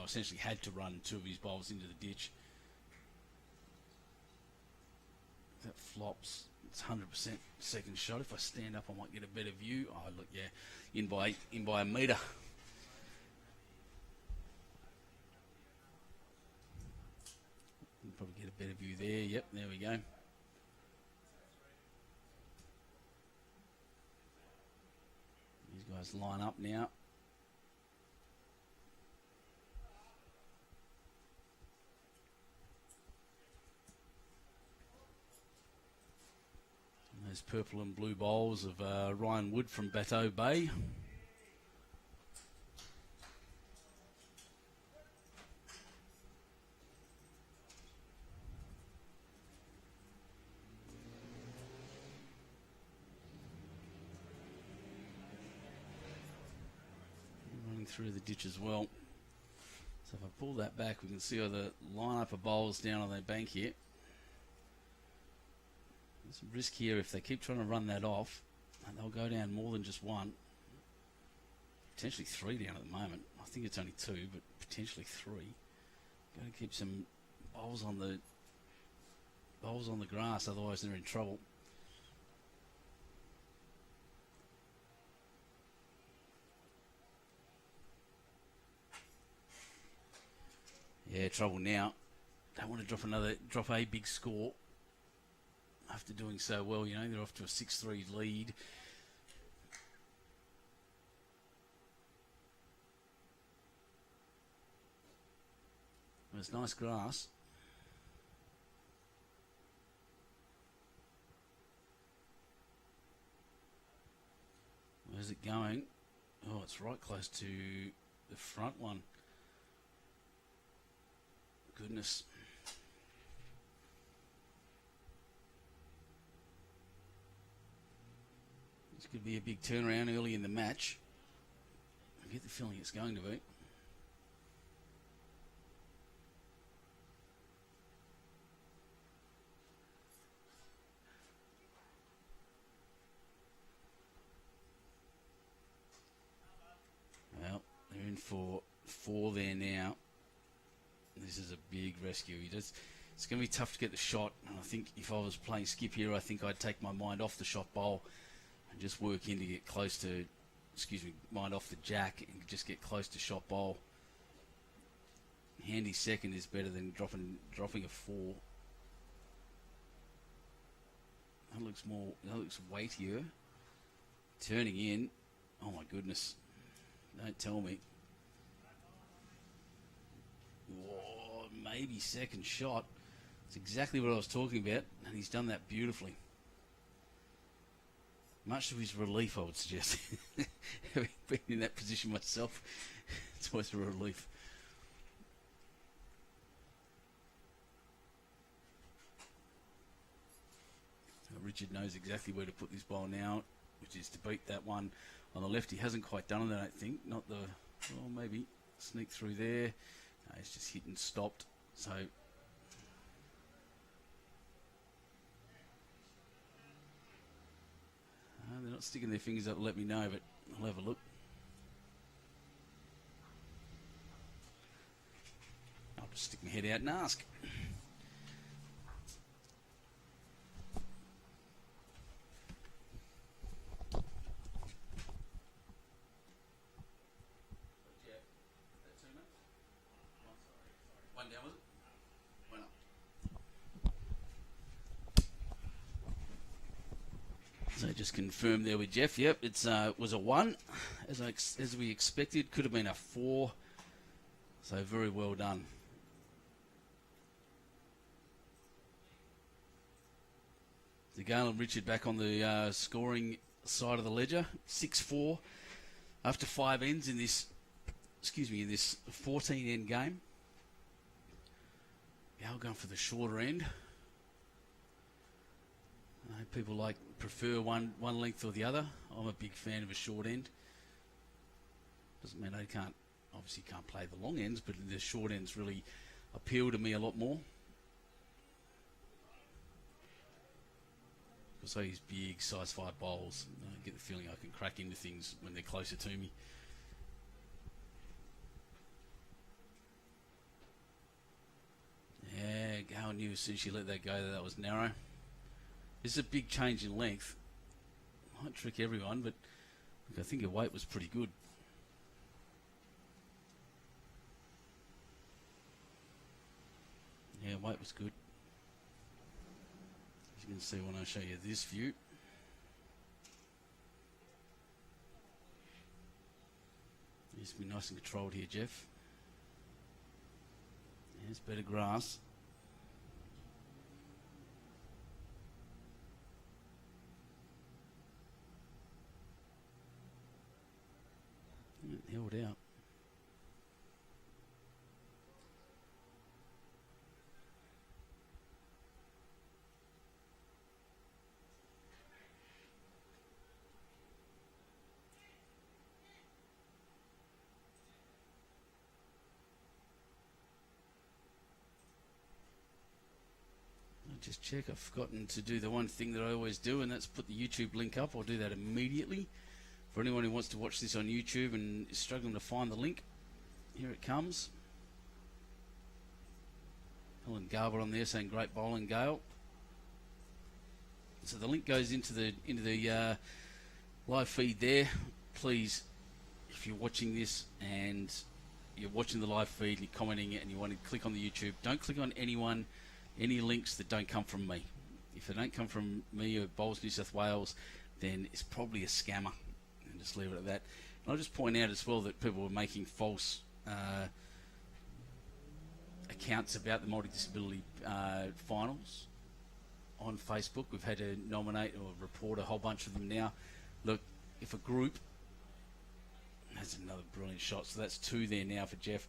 essentially had to run two of his bowls into the ditch. That flops. It's 100% second shot. If I stand up, I might get a better view. Oh, look, yeah, in by a metre. Probably get a better view there. Yep, there we go. These guys line up now. And those purple and blue bowls of Ryan Wood from Bateau Bay. Through the ditch as well. So if I pull that back, we can see all the lineup of bowls down on that bank here. There's some risk here if they keep trying to run that off, and they'll go down more than just one. Potentially three down at the moment. I think it's only two, but potentially three. Got to keep some bowls on the grass, otherwise they're in trouble. Yeah, trouble now. Don't want to drop a big score after doing so well. You know, they're off to a 6-3 lead. It's nice grass. Where's it going? Oh, it's right close to the front one. Goodness. This could be a big turnaround early in the match. I get the feeling it's going to be. Well, they're in for four there now. This is a big rescue. It's going to be tough to get the shot. And I think if I was playing skip here, I think I'd take my mind off the shot bowl and just work in to get close to, mind off the jack and just get close to shot bowl. Handy second is better than dropping a four. That looks weightier. Turning in. Oh my goodness. Don't tell me. Whoa, maybe second shot. It's exactly what I was talking about, and he's done that beautifully. Much to his relief, I would suggest. Having been in that position myself, it's always a relief. Richard knows exactly where to put this ball now, which is to beat that one on the left. He hasn't quite done it, I don't think. Not the, well, maybe sneak through there. No, it's just hit and stopped. So they're not sticking their fingers up, let me know, but I'll have a look. I'll just stick my head out and ask. One down, was it? One up. So just confirmed there with Jeff. Yep, it's was a 1, as we expected. Could have been a 4. So very well done. The Gail and Richard back on the scoring side of the ledger. 6-4 after 5 ends in this. In this 14 end game. Gail going for the shorter end. People prefer one length or the other. I'm a big fan of a short end. Doesn't mean they obviously can't play the long ends, but the short ends really appeal to me a lot more. Because these big size 5 bowls, I get the feeling I can crack into things when they're closer to me. Yeah, Gail knew as soon as she let that go that was narrow. This is a big change in length. Might trick everyone, but I think her weight was pretty good. Yeah, weight was good. As you can see when I show you this view. Needs to be nice and controlled here, Jeff. Yeah, it's better grass. Held out. Just check, I've forgotten to do the one thing that I always do, and that's put the YouTube link up. I'll do that immediately. For anyone who wants to watch this on YouTube and is struggling to find the link, here it comes. Helen Garbutt on there saying great bowling, Gail. So the link goes into the live feed there. Please, if you're watching this and you're watching the live feed and you're commenting it and you want to click on the YouTube, don't click on any links that don't come from me. If they don't come from me or Bowls New South Wales, then it's probably a scammer. And just leave it at that. And I'll just point out as well that people were making false accounts about the multi-disability finals on Facebook. We've had to nominate or report a whole bunch of them now. Look, if a group, that's another brilliant shot, so that's 2 there now for Jeff.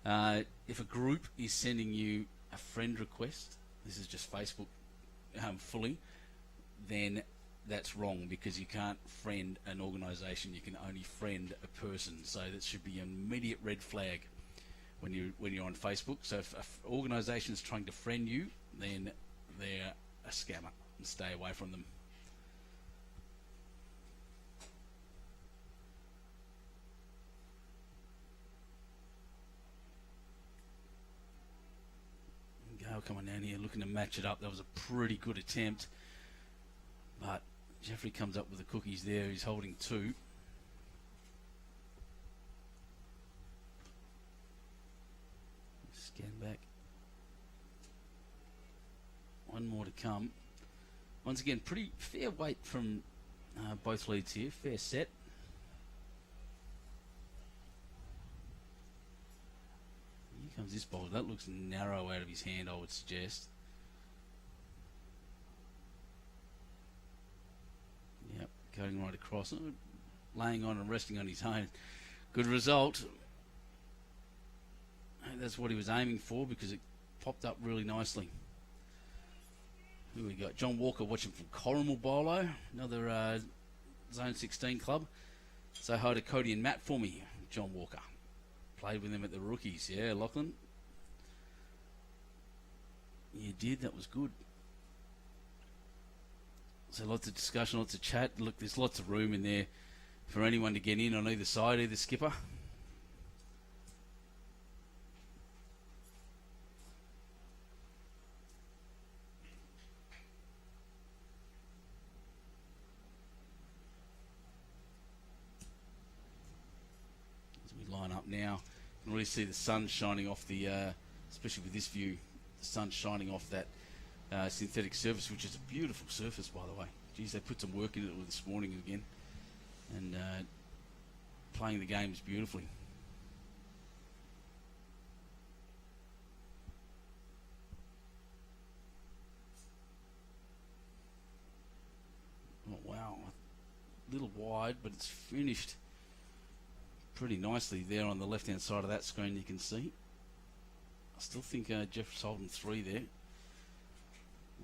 If a group is sending you a friend request, this is just Facebook fully, then that's wrong, because you can't friend an organisation, you can only friend a person. So that should be an immediate red flag when you're on Facebook. So if an organisation is trying to friend you, then they're a scammer, and stay away from them. Gail coming down here looking to match it up. That was a pretty good attempt, but Geoffrey comes up with the cookies there. He's holding 2. Scan back. One more to come. Once again, pretty fair weight from both leads here. Fair set. Here comes this ball. That looks narrow out of his hand, I would suggest. Yep, going right across. Laying on and resting on his own. Good result. That's what he was aiming for, because it popped up really nicely. Here we got John Walker watching from Corrimal Bolo, another Zone 16 club. Say hi to Cody and Matt for me, John Walker. Played with them at the rookies, yeah, Lachlan. You did, that was good. So lots of discussion, lots of chat. Look, there's lots of room in there for anyone to get in on either side, either skipper. As we line up now, you can really see the sun shining off the, especially with this view, the sun shining off that synthetic surface, which is a beautiful surface, by the way. Geez, they put some work into it this morning again, and playing the games beautifully. Oh wow, a little wide, but it's finished pretty nicely there on the left hand side of that screen. You can see. I still think Geoffrey's holding 3 there.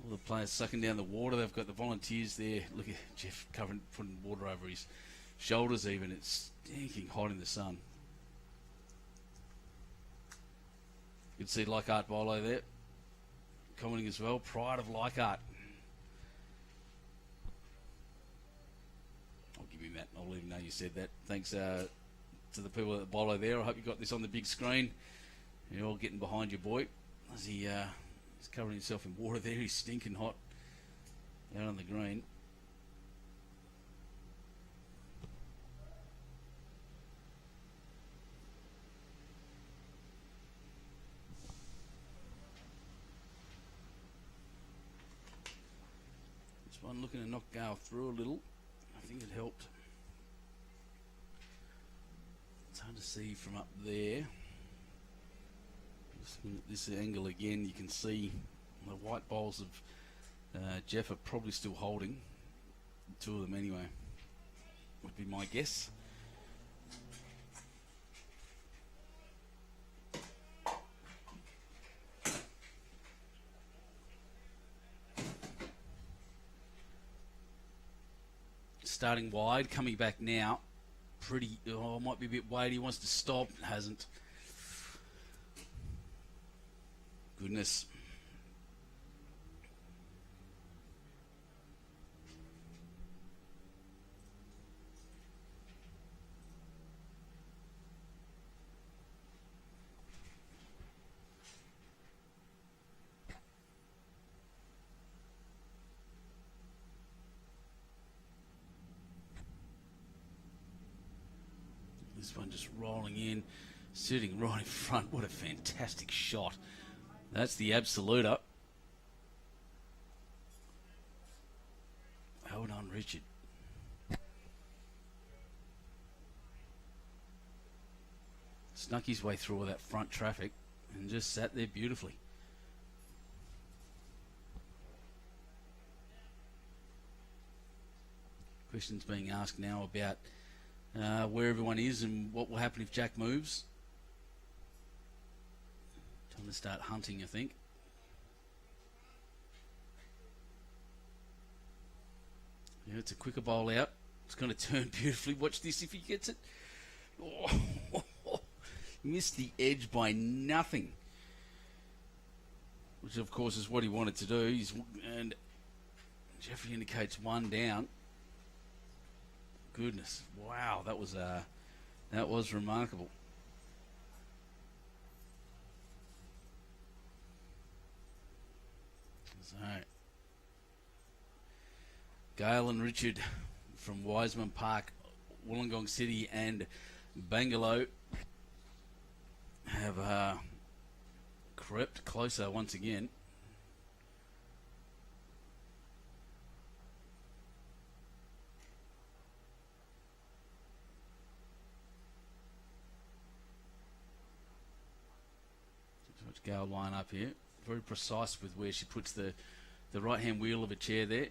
All the players sucking down the water. They've got the volunteers there. Look at Geoff putting water over his shoulders even. It's stinking hot in the sun. You can see Leichhardt Bolo there commenting as well. Pride of Leichhardt. I'll give him that. I'll let him know you said that. Thanks to the people at the Bolo there. I hope you got this on the big screen. You're all getting behind your boy as he's covering himself in water there. He's stinking hot out on the green. This one looking to knock Gail through a little. I think it helped. It's hard to see from up there. Just looking at this angle again, you can see the white bowls of Geoff are probably still holding. 2 of them anyway, would be my guess. Starting wide, coming back now. Pretty, might be a bit weighty. He wants to stop, hasn't. Goodness. This one just rolling in, sitting right in front. What a fantastic shot. That's the absoluter. Hold on, Richard. Snuck his way through all that front traffic and just sat there beautifully. Questions being asked now about where everyone is and what will happen if Jack moves. Time to start hunting, I think. Yeah, it's a quicker bowl out. It's going to turn beautifully. Watch this if he gets it. Oh, missed the edge by nothing. Which, of course, is what he wanted to do. And Geoffrey indicates 1 down. Goodness. Wow, that was remarkable. So, Gail and Richard from Wiseman Park, Wollongong City and Bangalow have crept closer once again. Watch Gail line up here. Very precise with where she puts the right-hand wheel of a chair there.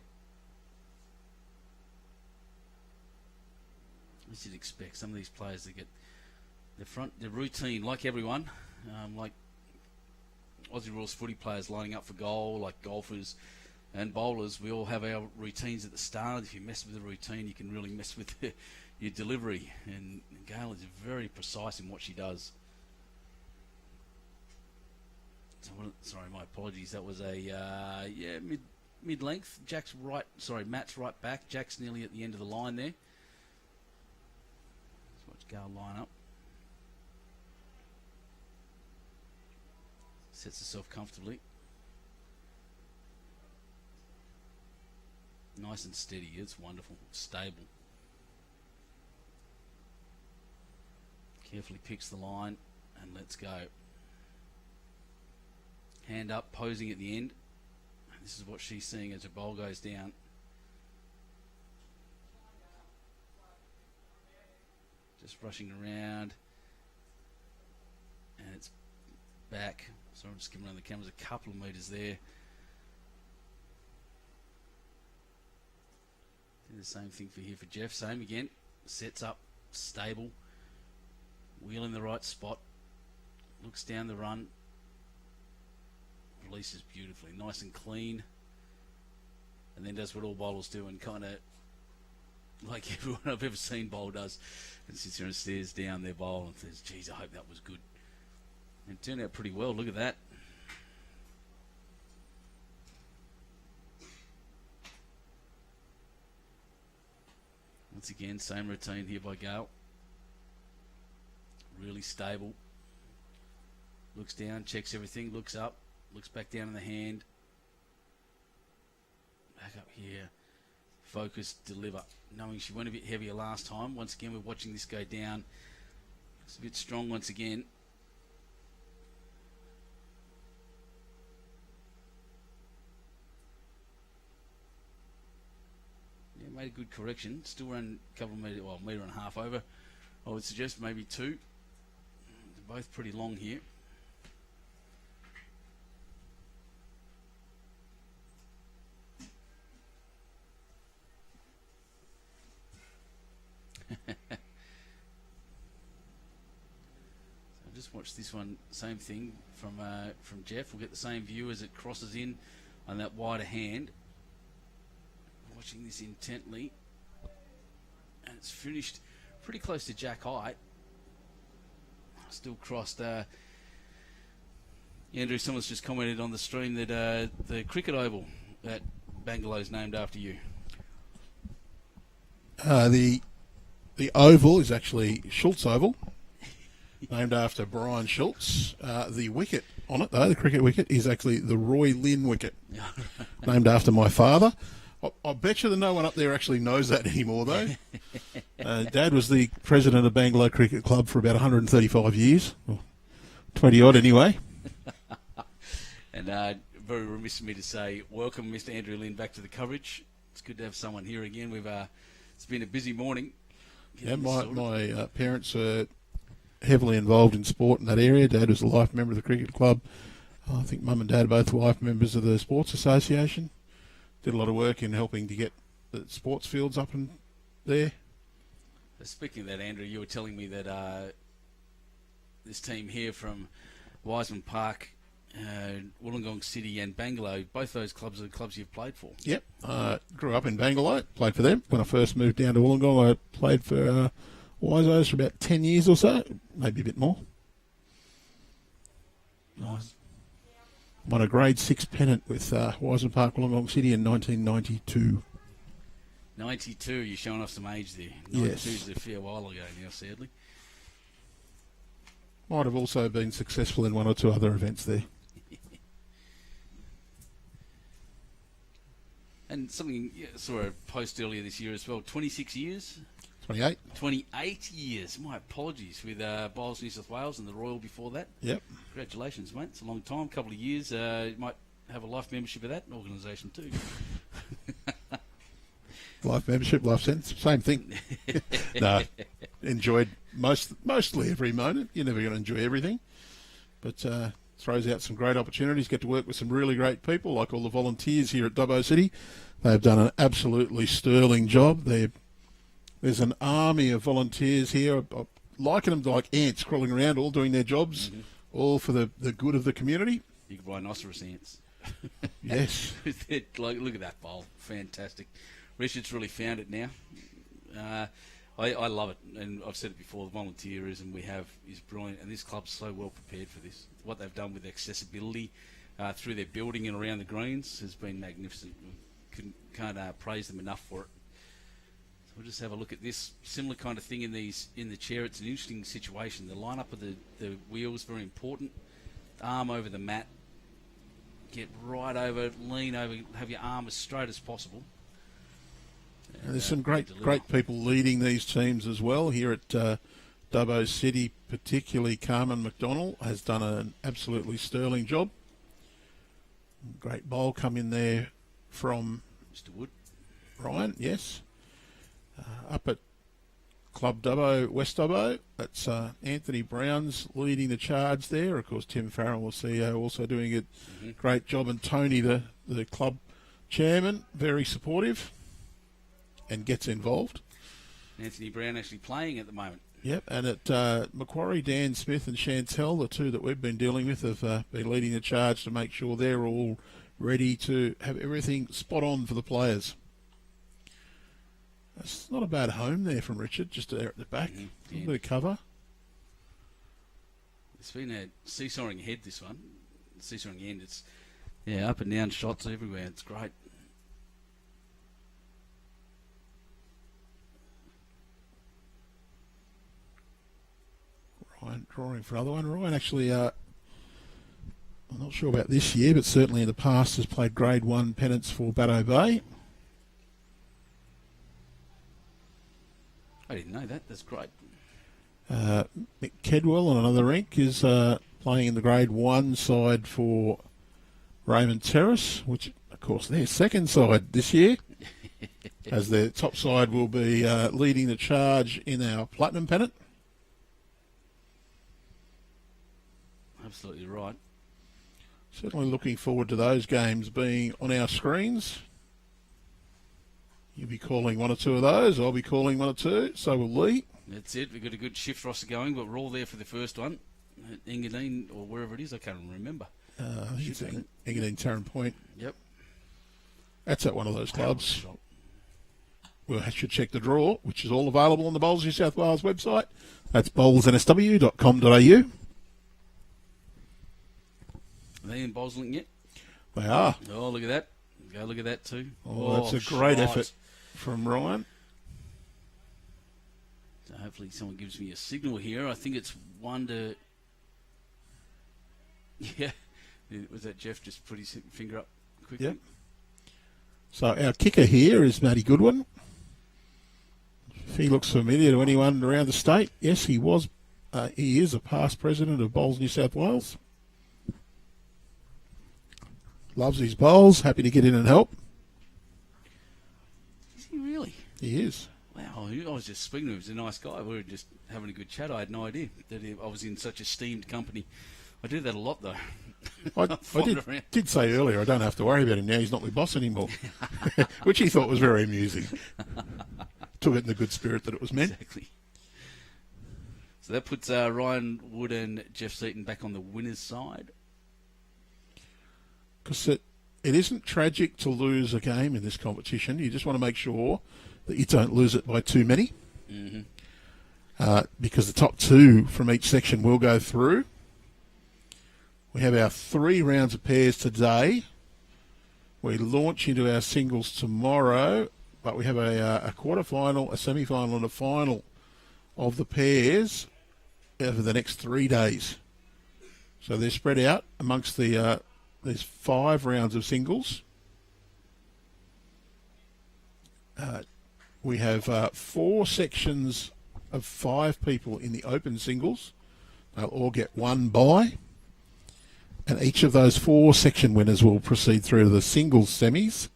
As you'd expect, some of these players, they get their routine, like everyone, like Aussie Rules footy players lining up for goal, like golfers and bowlers. We all have our routines at the start. If you mess with the routine, you can really mess with your delivery. And Gail is very precise in what she does. So, sorry, my apologies. That was a mid-length. Matt's right back. Jack's nearly at the end of the line there. Let's watch Gail line up. Sets herself comfortably. Nice and steady. It's wonderful. Stable. Carefully picks the line and lets go. Hand up, posing at the end. This is what she's seeing as her bowl goes down. Just rushing around. And it's back. So I'm just skimming around the cameras, a couple of metres there. Do the same thing for here for Geoff. Same again. Sets up, stable. Wheel in the right spot. Looks down the run. Releases beautifully. Nice and clean. And then does what all bowlers do and kind of, like everyone I've ever seen bowl does, and sits there and stares down their bowl and says, geez, I hope that was good. And it turned out pretty well. Look at that. Once again, same routine here by Gail. Really stable. Looks down, checks everything, looks up, looks back down in the hand. Back up here. Focus, deliver. Knowing she went a bit heavier last time. Once again, we're watching this go down. Looks a bit strong once again. Yeah, made a good correction. Still run a couple of metres, well, a metre and a half over. I would suggest maybe 2. They're both pretty long here. So just watch this one, same thing from Geoff. We'll get the same view as it crosses in on that wider hand. Watching this intently, and it's finished pretty close to jack height. Still crossed. Andrew, someone's just commented on the stream that the cricket oval at Bangalow is named after you. The oval is actually Schulz Oval, named after Brian Schulz. The wicket on it, though, the cricket wicket, is actually the Roy Lynn wicket, named after my father. I bet you that no one up there actually knows that anymore, though. Dad was the president of Bangalow Cricket Club for about 135 years, 20-odd anyway. And very remiss of me to say, welcome, Mr. Andrew Lynn, back to the coverage. It's good to have someone here again. It's been a busy morning. Yeah, my parents are heavily involved in sport in that area. Dad was a life member of the cricket club. I think Mum and Dad are both life members of the Sports Association. Did a lot of work in helping to get the sports fields up in there. Speaking of that, Andrew, you were telling me that this team here from Wiseman Park, Wollongong City and Bangalow, both those clubs are the clubs you've played for. Yep. Grew up in Bangalow, played for them. When I first moved down to Wollongong, I played for Wiseos for about 10 years or so, maybe a bit more. Nice. Won a grade 6 pennant with Wiseman Park, Wollongong City in 1992. 92, you're showing off some age there. 92 Yes. is a fair while ago now, sadly. Might have also been successful in one or two other events there. And something, I saw a post earlier this year as well, 26 years? 28. 28 years. My apologies, with Bowls New South Wales and the Royal before that. Yep. Congratulations, mate. It's a long time, couple of years. You might have a life membership of that organisation too. Life membership, life sentence, same thing. No, enjoyed mostly every moment. You're never going to enjoy everything. But throws out some great opportunities. Get to work with some really great people, like all the volunteers here at Dubbo City. They've done an absolutely sterling job. There's an army of volunteers here. I liken them to like ants crawling around, all doing their jobs, all for the good of the community. Big rhinoceros ants. Yes. Look at that bowl. Fantastic. Richard's really found it now. I love it, and I've said it before, the volunteerism we have is brilliant, and this club's so well prepared for this. What they've done with accessibility, through their building and around the greens has been magnificent. Can't praise them enough for it. So we'll just have a look at this similar kind of thing in the chair. It's an interesting situation. The lineup of the wheels very important. Arm over the mat. Get right over, lean over, have your arm as straight as possible. And there's some great people leading these teams as well here at Dubbo City, particularly Carmen McDonald has done an absolutely sterling job. Great bowl come in there from Mr. Wood. Ryan, yes. Up at Club Dubbo, West Dubbo, that's Anthony Brown's leading the charge there. Of course, Tim Farrell, the CEO, also doing a great job, and Tony, the club chairman, very supportive and gets involved. Anthony Brown actually playing at the moment. Yep, and at Macquarie, Dan Smith and Chantel, the two that we've been dealing with, have been leading the charge to make sure they're all ready to have everything spot on for the players. That's not a bad home there from Richard, just there at the back. A little bit of cover. It's been a seesawing head, this one. Seesawing end. It's up and down shots everywhere. It's great. Ryan drawing for another one. Ryan actually, I'm not sure about this year, but certainly in the past has played Grade 1 pennants for Bateau Bay. I didn't know that. That's great. Mick Kedwell on another rink is playing in the Grade 1 side for Raymond Terrace, which, of course, their second side this year, as their top side will be leading the charge in our Platinum pennant. Absolutely right. Certainly looking forward to those games being on our screens. You'll be calling one or two of those. I'll be calling one or two. So will Lee. That's it. We've got a good shift roster going, but we're all there for the first one. At Engadine, or wherever it is, I can't remember. I think it's Engadine Tarrant Point. Yep. That's at one of those clubs. We should check the draw, which is all available on the Bowls New South Wales website. That's bowlsnsw.com.au. Are they in Bosling yet? They are. Oh, look at that. Go look at that too. Oh, that's a great effort from Ryan. So hopefully someone gives me a signal here. I think it's 1 to... Yeah. Was that Jeff just put his finger up quickly? Yep. So our kicker here is Matty Goodwin. If he looks familiar to anyone around the state, yes, he was. He is a past president of Bowls New South Wales. Loves his bowls. Happy to get in and help. Is he really? He is. Wow, I was just speaking to him. He's a nice guy. We were just having a good chat. I had no idea that I was in such esteemed company. I do that a lot, though. I did say earlier I don't have to worry about him now. He's not my boss anymore, which he thought was very amusing. Took it in the good spirit that it was meant. Exactly. So that puts Ryan Wood and Jeff Seton back on the winner's side. Because it isn't tragic to lose a game in this competition. You just want to make sure that you don't lose it by too many. Mm-hmm. Because the top two from each section will go through. We have our 3 rounds of pairs today. We launch into our singles tomorrow, but we have a quarter-final, a semi-final and a final of the pairs over the next 3 days. So they're spread out amongst the... There's 5 rounds of singles. We have 4 sections of 5 people in the open singles. They'll all get 1 bye. And each of those 4 section winners will proceed through to the singles semis.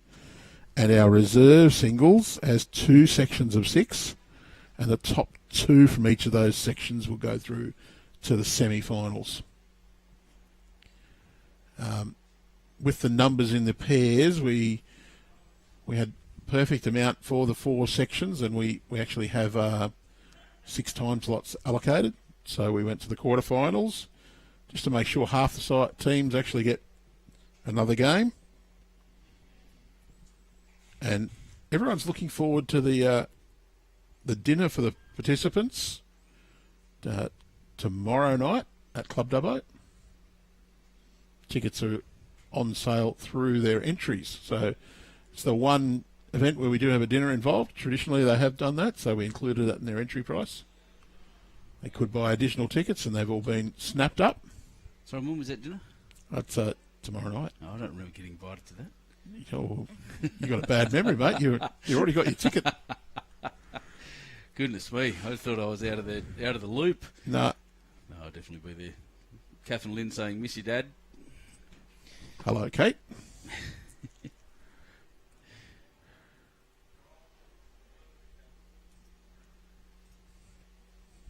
And our reserve singles has 2 sections of 6. And the top 2 from each of those sections will go through to the semi-finals. With the numbers in the pairs, we had perfect amount for the 4 sections, and we actually have 6 time slots allocated. So we went to the quarterfinals just to make sure half the teams actually get another game. And everyone's looking forward to the dinner for the participants tomorrow night at Club Dubbo. Tickets are on sale through their entries. So it's the one event where we do have a dinner involved. Traditionally, they have done that, so we included that in their entry price. They could buy additional tickets, and they've all been snapped up. So when was that dinner? That's tomorrow night. Oh, I don't remember getting invited to that. Oh, you got a bad memory, mate. You already got your ticket. Goodness me! I thought I was out of the loop. No, I'll definitely be there. Kath and Lynn saying, "Miss you, Dad." Hello, Kate.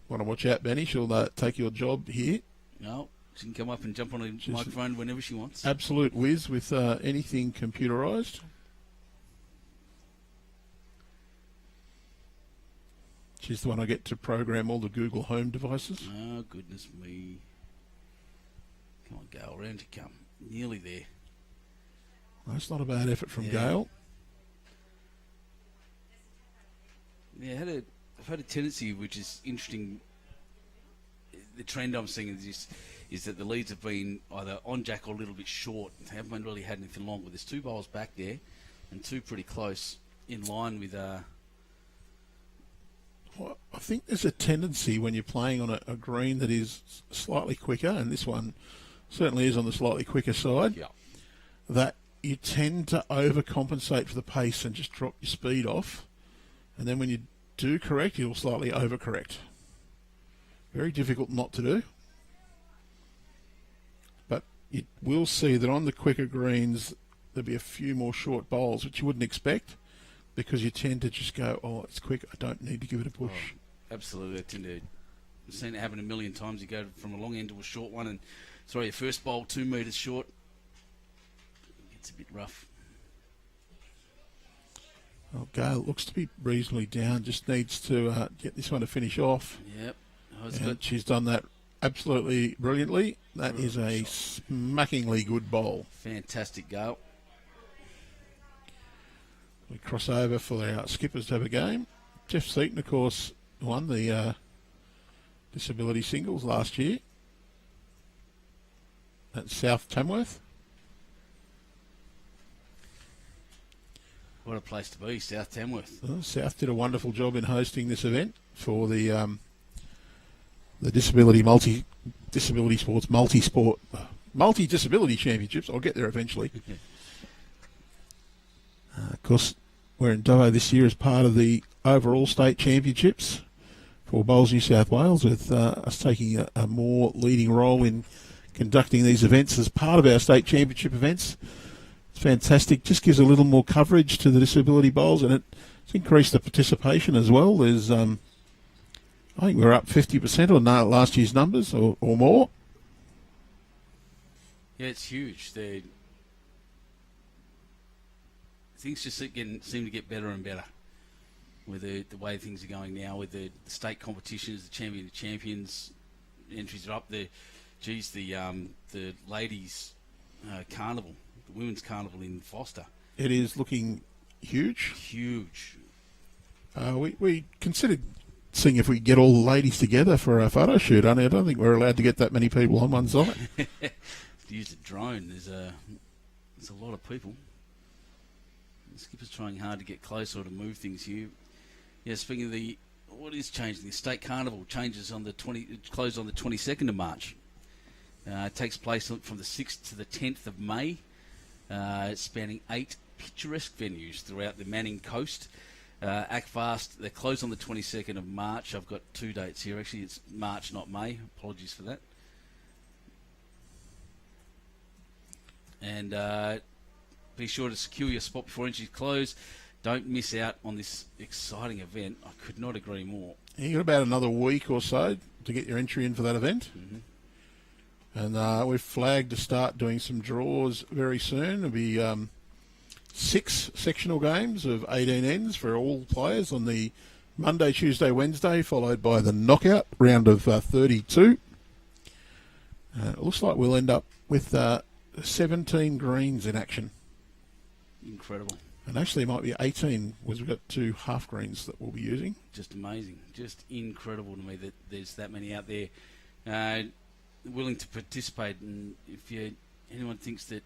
Want to watch out, Benny? She'll take your job here. No, she can come up and jump on a microphone whenever she wants. Absolute whiz with anything computerised. She's the one I get to program all the Google Home devices. Oh, goodness me. Come on, Gail, round you come. Nearly there. That's not a bad effort from Gail. Yeah, I've had a tendency, which is interesting. The trend I'm seeing is that the leads have been either on jack or a little bit short. They haven't really had anything long, but there's two bowls back there and two pretty close in line with... Well, I think there's a tendency when you're playing on a green that is slightly quicker, and this one certainly is on the slightly quicker side, that you tend to overcompensate for the pace and just drop your speed off. And then when you do correct, you'll slightly overcorrect. Very difficult not to do. But you will see that on the quicker greens, there'll be a few more short bowls, which you wouldn't expect, because you tend to just go, oh, it's quick, I don't need to give it a push. Oh, absolutely. I tend to... I've seen it happen a million times. You go from a long end to a short one and throw your first bowl 2 metres short. It's a bit rough. Well, Gail looks to be reasonably down, just needs to get this one to finish off. Yep. And she's done that absolutely brilliantly. That is a smackingly good bowl. Fantastic, Gail. We cross over for our skippers to have a game. Jeff Seton, of course, won the disability singles last year at South Tamworth. What a place to be, South Tamworth. Well, South did a wonderful job in hosting this event for the disability sports multi-disability championships. I'll get there eventually. Of course, we're in Dubbo this year as part of the overall state championships for Bowls New South Wales, with us taking a more leading role in conducting these events as part of our state championship events. It's fantastic. Just gives a little more coverage to the disability bowls, and it's increased the participation as well. There's, I think we're up 50% on last year's numbers or more. Yeah, it's huge. Things just seem to get better and better with the way things are going now, with the state competitions, the champion of champions, entries are up there. Geez, the ladies' carnival, the women's carnival in Foster. It is looking huge. Huge. We considered seeing if we could get all the ladies together for a photo shoot. I don't think we're allowed to get that many people on one site. Use a drone. There's a lot of people. The skipper's trying hard to get closer to move things here. Yeah, speaking of what is changing? The state carnival changes on it closed on the 22nd of March. It takes place from the 6th to the 10th of May, spanning 8 picturesque venues throughout the Manning Coast. Act fast. They're closed on the 22nd of March. I've got 2 dates here. Actually, it's March, not May. Apologies for that. And be sure to secure your spot before entries close. Don't miss out on this exciting event. I could not agree more. You've got about another week or so to get your entry in for that event. Mm-hmm. And we've flagged to start doing some draws very soon. There'll be 6 sectional games of 18 ends for all players on the Monday, Tuesday, Wednesday, followed by the knockout round of 32. It looks like we'll end up with 17 greens in action. Incredible. And actually it might be 18, because we've got 2 half greens that we'll be using. Just amazing. Just incredible to me that there's that many out there willing to participate. And if anyone thinks that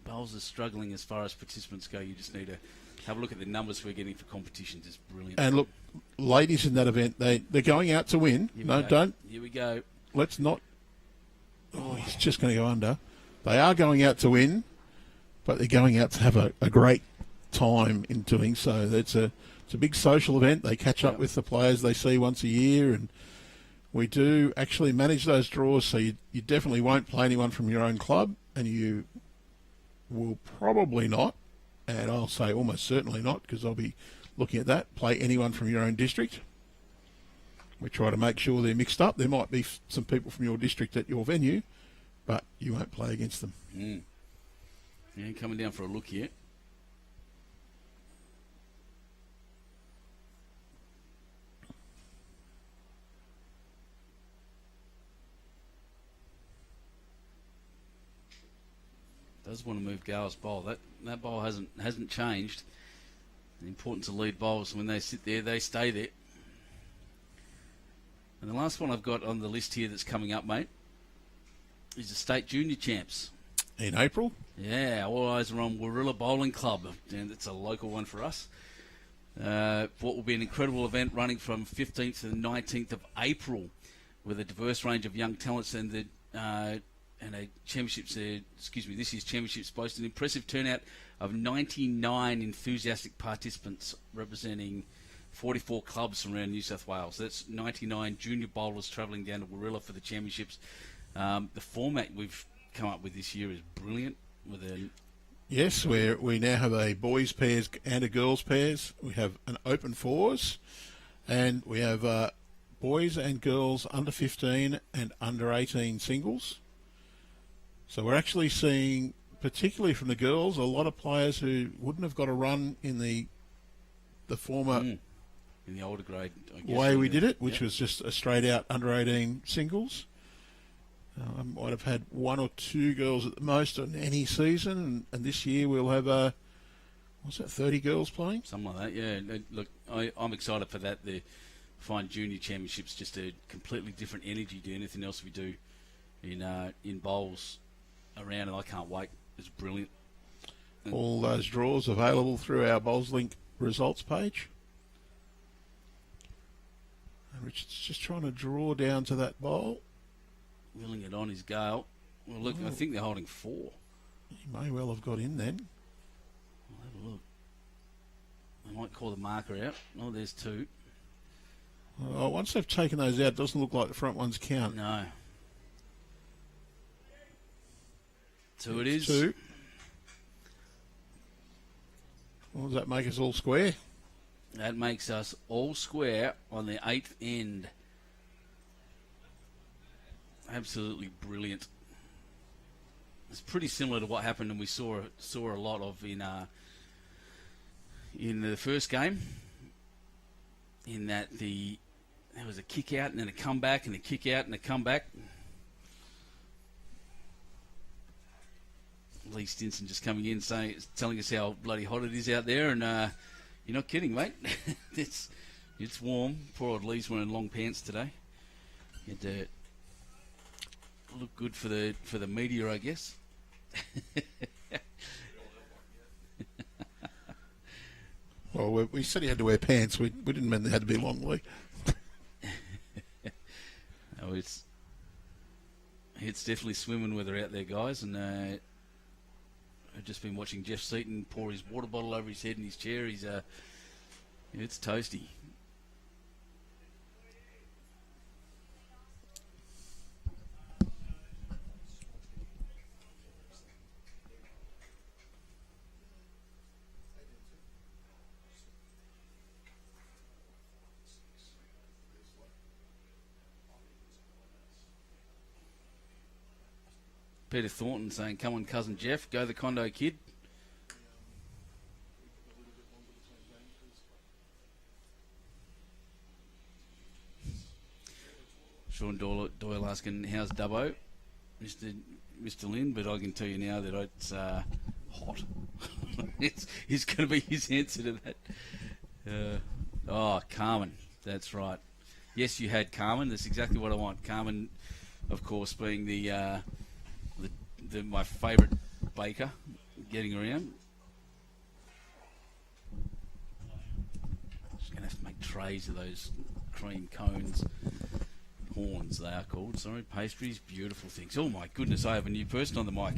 bowls are struggling as far as participants go. You just need to have a look at the numbers we're getting for competitions. It's brilliant. And look, ladies in that event, they're going out to win. No, don't. Here we go. Let's not. Oh, he's just going to go under. They are going out to win, but they're going out to have a great time in doing so. It's a big social event. They catch up with the players they see once a year, and we do actually manage those draws, so you definitely won't play anyone from your own club, and you will probably not, and I'll say almost certainly not, because I'll be looking at that, play anyone from your own district. We try to make sure they're mixed up. There might be some people from your district at your venue, but you won't play against them. Yeah, coming down for a look here. Does want to move Gail's bowl. That bowl hasn't changed. The importance of lead bowls, when they sit there, they stay there. And the last one I've got on the list here that's coming up, mate, is the state junior champs. In April? Yeah, all eyes are on Warilla Bowling Club, and it's a local one for us. What will be an incredible event running from 15th to the 19th of April, with a diverse range of young talents and a championships. This year's championships boast an impressive turnout of 99 enthusiastic participants representing 44 clubs from around New South Wales. That's 99 junior bowlers travelling down to Warilla for the championships. The format we've come up with this year is brilliant. Yes, we now have a boys pairs and a girls pairs. We have an open fours, and we have boys and girls under 15 and under 18 singles. So we're actually seeing, particularly from the girls, a lot of players who wouldn't have got a run in the former in the older grade, I guess, way we did it, which was just a straight out under 18 singles. I might have had one or two girls at the most on any season, and this year we'll have 30 girls playing? Something like that, yeah. Look, I'm excited for that. The Fine Junior Championships, just a completely different energy to anything else we do in bowls around, and I can't wait. It's brilliant. All those draws available through our BowlsLink results page. And Richard's just trying to draw down to that bowl. Willing it on is Gail. Well, look, I think they're holding 4. He may well have got in then. I'll have a look. I might call the marker out. Oh, there's 2. Oh, once they've taken those out, it doesn't look like the front ones count. No. 2 it is. 2. Well, does that make us all square? That makes us all square on the 8th end. Absolutely brilliant. It's pretty similar to what happened, and we saw a lot of in the first game. In that there was a kick out and then a comeback and a kick out and a comeback. Lee Stinson just coming in telling us how bloody hot it is out there, and you're not kidding, mate. it's warm. Poor old Lee's wearing long pants today. It look good for the media, I guess. Well, we said he had to wear pants. We didn't mean they had to be long, Lee. Oh, it's definitely swimming weather out there, guys, and I've just been watching Jeff Seton pour his water bottle over his head in his chair. It's toasty. Peter Thornton saying, "Come on, cousin Jeff, go the condo kid." Sean Doyle asking, "How's Dubbo, Mr. Lynn?" But I can tell you now that it's hot. It's going to be his answer to that. Carmen, that's right. Yes, you had Carmen. That's exactly what I want. Carmen, of course, being my favourite baker, getting around. Just going to have to make trays of those cream cones. Horns, they are called. Sorry, pastries, beautiful things. Oh my goodness, I have a new person on the mic.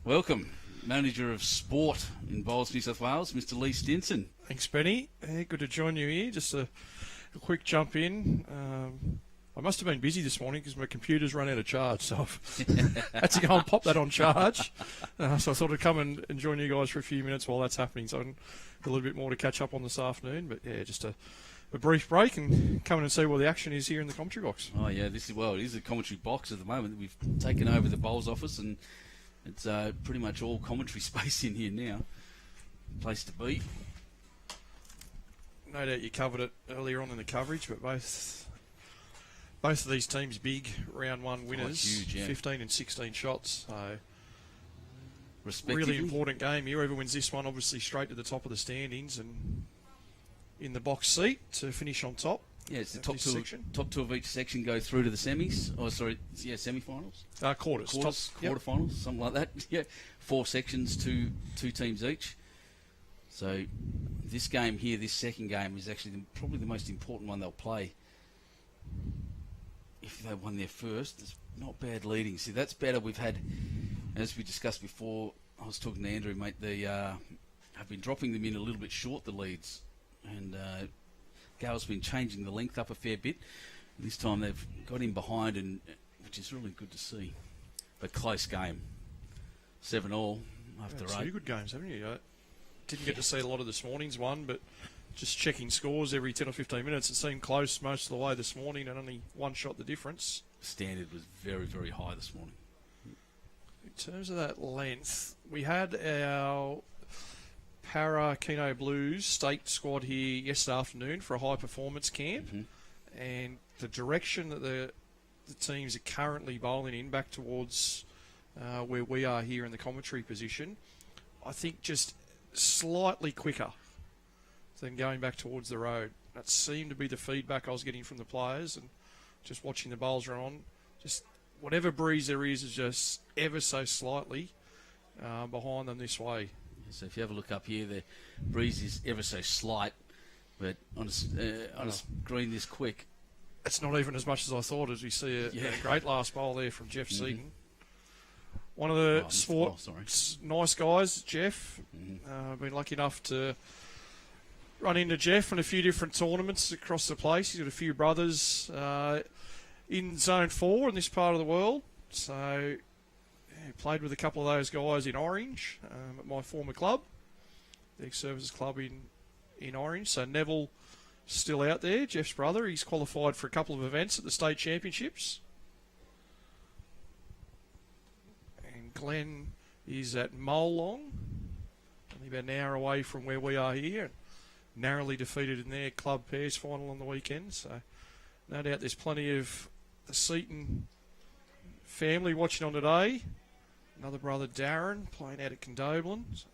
Welcome, Manager of Sport in Bowls, New South Wales, Mr. Lee Stinson. Thanks, Benny. Good to join you here. Just a quick jump in. I must have been busy this morning because my computer's run out of charge, so I've had to go and pop that on charge. So I thought I'd come and join you guys for a few minutes while that's happening. So a little bit more to catch up on this afternoon. But yeah, just a brief break and come in and see what the action is here in the commentary box. Oh yeah, it is a commentary box at the moment. We've taken over the Bowls office and it's pretty much all commentary space in here now. Place to be. No doubt you covered it earlier on in the coverage, but both of these teams big round one winners, huge, yeah. 15 and 16 shots. So Respectively. really important game here. Whoever wins this one, obviously straight to the top of the standings and in the box seat to finish on top. Yeah, it's the top two of each section go through to the semis. Oh, sorry, yeah, semi-finals. Quarters, quarterfinals, something like that. Yeah, 4 sections, two teams each. So this game here, this second game, is actually probably the most important one they'll play. If they won their first, it's not bad leading. See, that's better. We've had, as we discussed before, I was talking to Andrew, mate, I've been dropping them in a little bit short, the leads. And Gail's been changing the length up a fair bit. This time they've got him behind, and which is really good to see. But close game. 7-all after 8. 2 good games, haven't you? Didn't get to see a lot of this morning's one, but just checking scores every 10 or 15 minutes. It seemed close most of the way this morning and only one shot the difference. Standard was very, very high this morning. In terms of that length, we had our Para Keno Blues state squad here yesterday afternoon for a high performance camp, and the direction that the teams are currently bowling in back towards where we are here in the commentary position, I think just slightly quicker than going back towards the road. That seemed to be the feedback I was getting from the players, and just watching the bowls run on, just whatever breeze there is just ever so slightly behind them this way. So if you have a look up here, the breeze is ever so slight, but on a green this quick. It's not even as much as I thought, as we see a great last bowl there from Geoff Seton. One of the nice guys, Geoff. Been lucky enough to run into Geoff in a few different tournaments across the place. He's got a few brothers in Zone 4 in this part of the world. So played with a couple of those guys in Orange at my former club, the ex-services club in Orange. So Neville still out there, Geoff's brother. He's qualified for a couple of events at the state championships. And Glenn is at Molong, only about an hour away from where we are here, and narrowly defeated in their club pairs final on the weekend. So no doubt there's plenty of the Seton family watching on today. Another brother, Darren, playing out at Condobolin. So,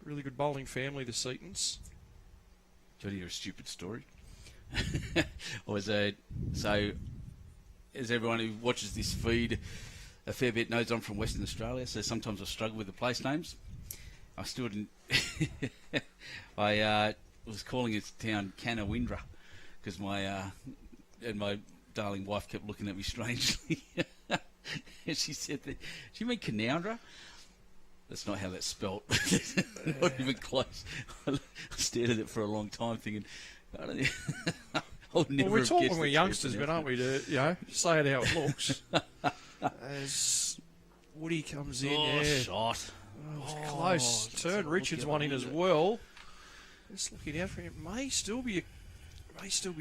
really good bowling family, the Setons. Do you want to hear a stupid story? So, as everyone who watches this feed a fair bit knows, I'm from Western Australia, so sometimes I struggle with the place names. I stood in... I was calling it town Canawindra because my darling wife kept looking at me strangely. And she said, "Do you mean Canoundra?" That's not how that's spelt. Not even close. I stared at it for a long time thinking, I don't know. We're taught when we're youngsters, but aren't we, to say it how it looks. As Woody comes in, shot. Oh, it's close. Turn Richards one in as well. Just looking out for him. May still be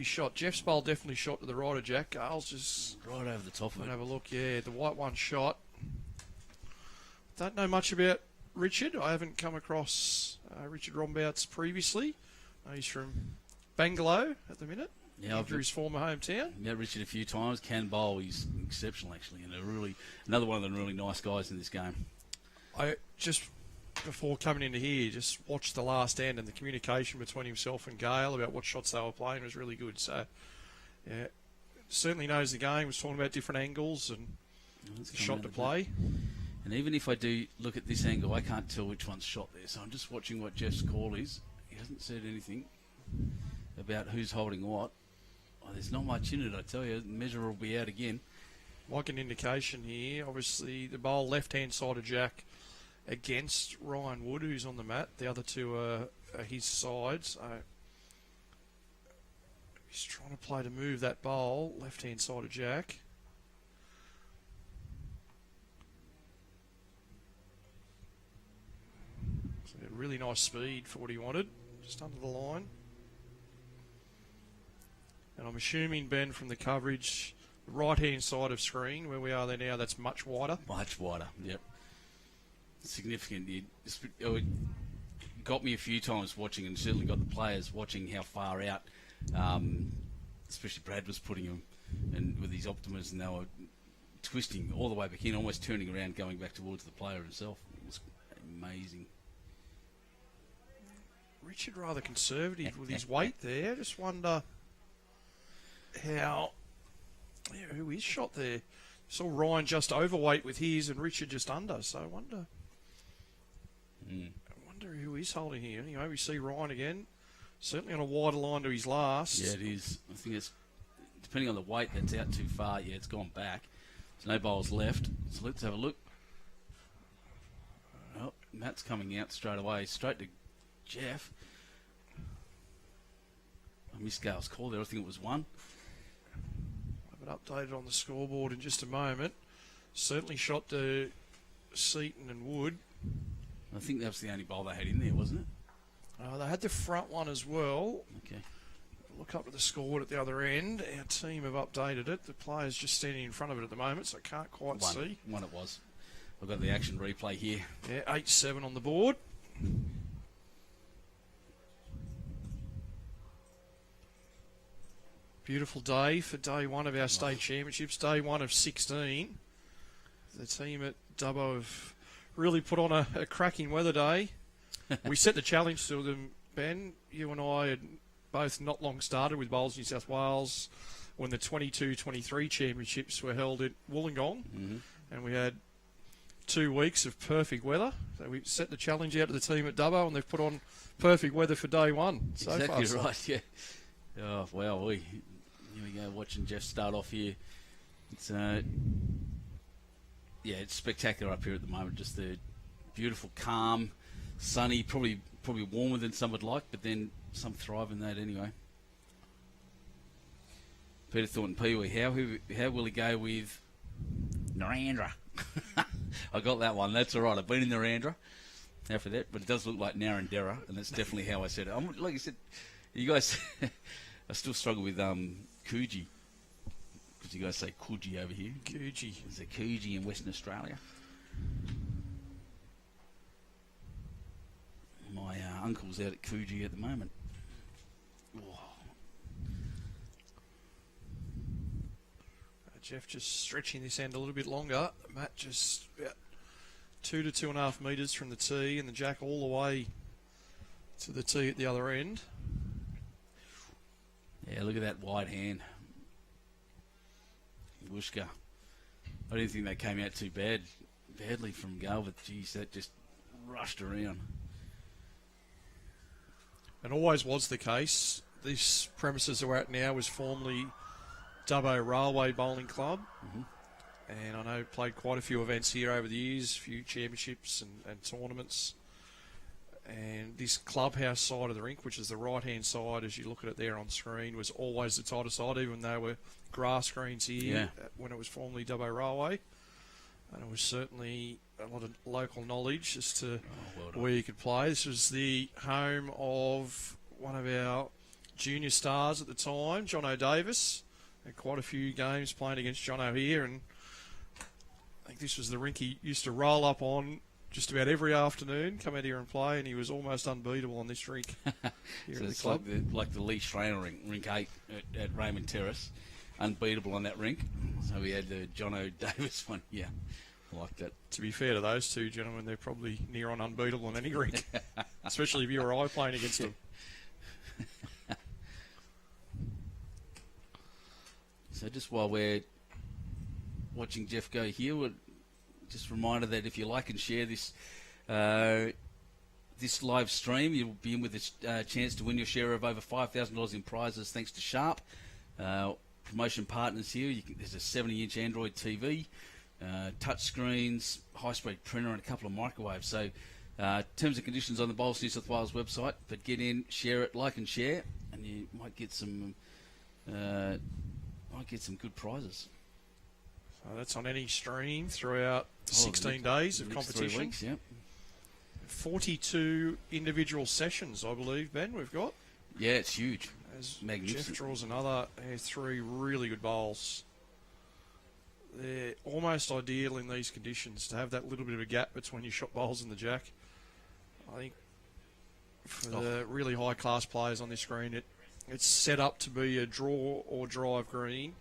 shot. Geoff's bowl definitely shot to the right of Jack. Gale's just right over the top of it. Have a look. Yeah, the white one shot. Don't know much about Richard. I haven't come across Richard Rombouts previously. He's from Bangalow at the minute. Yeah, after his former hometown. Met Richard a few times. Can bowl. He's exceptional actually, and another one of the really nice guys in this game. I just, before coming into here, just watched the last end, and the communication between himself and Gail about what shots they were playing was really good. So, yeah, certainly knows the game. Was talking about different angles and shot to play. And even if I do look at this angle, I can't tell which one's shot there. So I'm just watching what Jeff's call is. He hasn't said anything about who's holding what. Oh, there's not much in it, I tell you. The measure will be out again. Like an indication here, obviously the bowl left-hand side of Jack against Ryan Wood, who's on the mat. The other two are his side. So he's trying to play to move that bowl, left-hand side of Jack. So really nice speed for what he wanted, just under the line. And I'm assuming, Ben, from the coverage, the right-hand side of screen, where we are there now, that's much wider. Much wider, yep. Significant. It got me a few times watching, and certainly got the players watching how far out, especially Brad was putting them, and with his Optimas, and they were twisting all the way back in, almost turning around, going back towards the player himself. It was amazing. Richard rather conservative with his weight there. Just wonder who is shot there. Saw Ryan just overweight with his and Richard just under, so I wonder who is holding here. Anyway, we see Ryan again, certainly on a wider line to his last. Yeah, it is. I think it's, depending on the weight, that's out too far. Yeah, it's gone back. There's no bowls left, so let's have a look. Oh, Matt's coming out straight away, straight to Jeff. I missed Gail's call there. I think it was one. Have it updated on the scoreboard in just a moment. Certainly shot to Seton and Wood. I think that was the only bowl they had in there, wasn't it? They had the front one as well. Okay. Look up at the scoreboard at the other end. Our team have updated it. The player's just standing in front of it at the moment, so I can't quite see. One it was. I've got the action replay here. Yeah, 8-7 on the board. Beautiful day for day one of our state championships, day one of 16. The team at Dubbo have really put on a cracking weather day. We set the challenge to them, Ben. You and I had both not long started with Bowls New South Wales when the 22-23 championships were held at Wollongong, and we had 2 weeks of perfect weather. So we set the challenge out to the team at Dubbo, and they've put on perfect weather for day one. So exactly far, right, yeah. Oh, wow, here we go, watching Jeff start off here. It's it's spectacular up here at the moment. Just the beautiful, calm, sunny, probably warmer than some would like, but then some thrive in that anyway. Peter Thornton Peewee, how will he go with Narandra? I got that one. That's all right. I've been in Narandra. How for that? But it does look like Narandera, and that's definitely how I said it. Like I said, you guys, I still struggle with Coogee, because you guys say Coogee over here. Coogee. There's a Coogee in Western Australia. My uncle's out at Coogee at the moment. Oh. Jeff just stretching this end a little bit longer. Matt just about 2 to 2.5 metres from the tee, and the Jack all the way to the tee at the other end. Yeah, look at that wide hand. Wooshka. I didn't think they came out too badly from Gail, but geez, that just rushed around. And always was the case. This premises that we're at now was formerly Dubbo Railway Bowling Club. And I know played quite a few events here over the years, a few championships and tournaments. And this clubhouse side of the rink, which is the right-hand side as you look at it there on screen, was always the tighter side, even though there were grass greens here when it was formerly Dubbo Railway. And it was certainly a lot of local knowledge as to where you could play. This was the home of one of our junior stars at the time, Jono Davis. Had quite a few games playing against Jono here, and I think this was the rink he used to roll up on just about every afternoon, come out here and play, and he was almost unbeatable on this rink here So at the it's club. like the Lee Schrainer rink 8 at Raymond Terrace. Unbeatable on that rink. So we had the Jono Davis one. Yeah, I like that. To be fair to those two gentlemen, they're probably near on unbeatable on any rink, especially if you or I playing against them. So just while we're watching Jeff go here, we'll just a reminder that if you like and share this this live stream, you'll be in with a chance to win your share of over $5,000 in prizes thanks to Sharp. Promotion partners here. There's a 70-inch Android TV, touch screens, high-speed printer, and a couple of microwaves. So terms and conditions on the Bowls New South Wales website. But get in, share it, like and share, and you might get some good prizes. So that's on any stream throughout 16 days of competition. 3 weeks, yep. 42 individual sessions, I believe, Ben, we've got. Yeah, it's huge. As Magnificent. Jeff draws another 3 really good bowls. They're almost ideal in these conditions to have that little bit of a gap between your shot bowls and the jack. I think for the really high-class players on this screen, it's set up to be a draw or drive green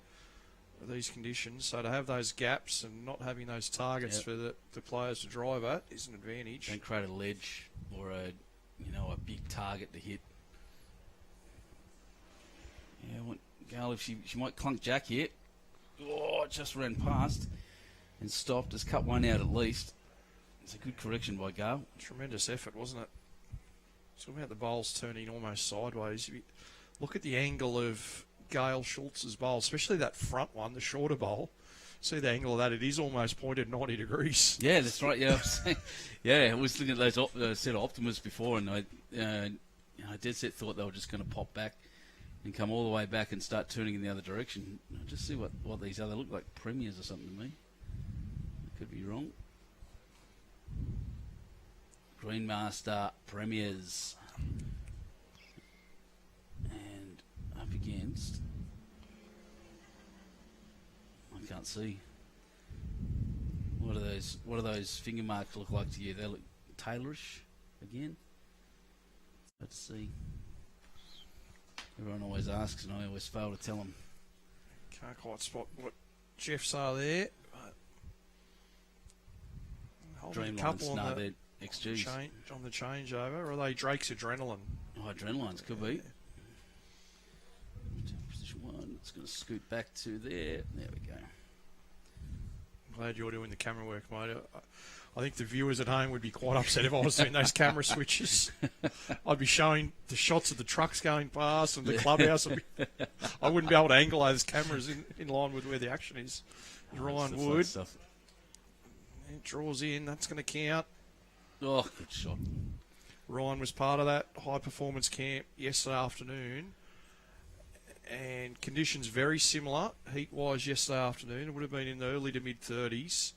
for these conditions. So to have those gaps and not having those targets for the players to drive at is an advantage. Don't create a ledge or a big target to hit. Yeah, Gail, if she might clunk jack here. Oh, it just ran past and stopped. Just cut one out at least. It's a good correction by Gail. Tremendous effort, wasn't it? Talking about the bowls turning almost sideways. If you look at the angle of Gail Schulz's bowl, especially that front one, the shorter bowl. See the angle of that? It is almost pointed 90 degrees. Yeah, that's right. Yeah, I was looking at those set of Optimas before, and I dead set thought they were just going to pop back and come all the way back and start turning in the other direction. I'll just see what these other look like, premiers or something to me. I could be wrong. Greenmaster premiers. And up against... I can't see. What do those finger marks look like to you? They look tailorish again. Let's see. Everyone always asks, and I always fail to tell them. Can't quite spot what Jeff's are there. Holding a couple on the XGs. On the changeover. Or are they Drake's Adrenaline? Oh, Adrenalines could be. Position 1. It's going to scoot back to there. There we go. I'm glad you're doing the camera work, mate. I think the viewers at home would be quite upset if I was doing those camera switches. I'd be showing the shots of the trucks going past and the clubhouse. I wouldn't be able to angle those cameras in line with where the action is. Ryan Wood. It draws in. That's going to count. Oh, good shot. Ryan was part of that high-performance camp yesterday afternoon. And conditions very similar, heat-wise, yesterday afternoon. It would have been in the early to mid-30s.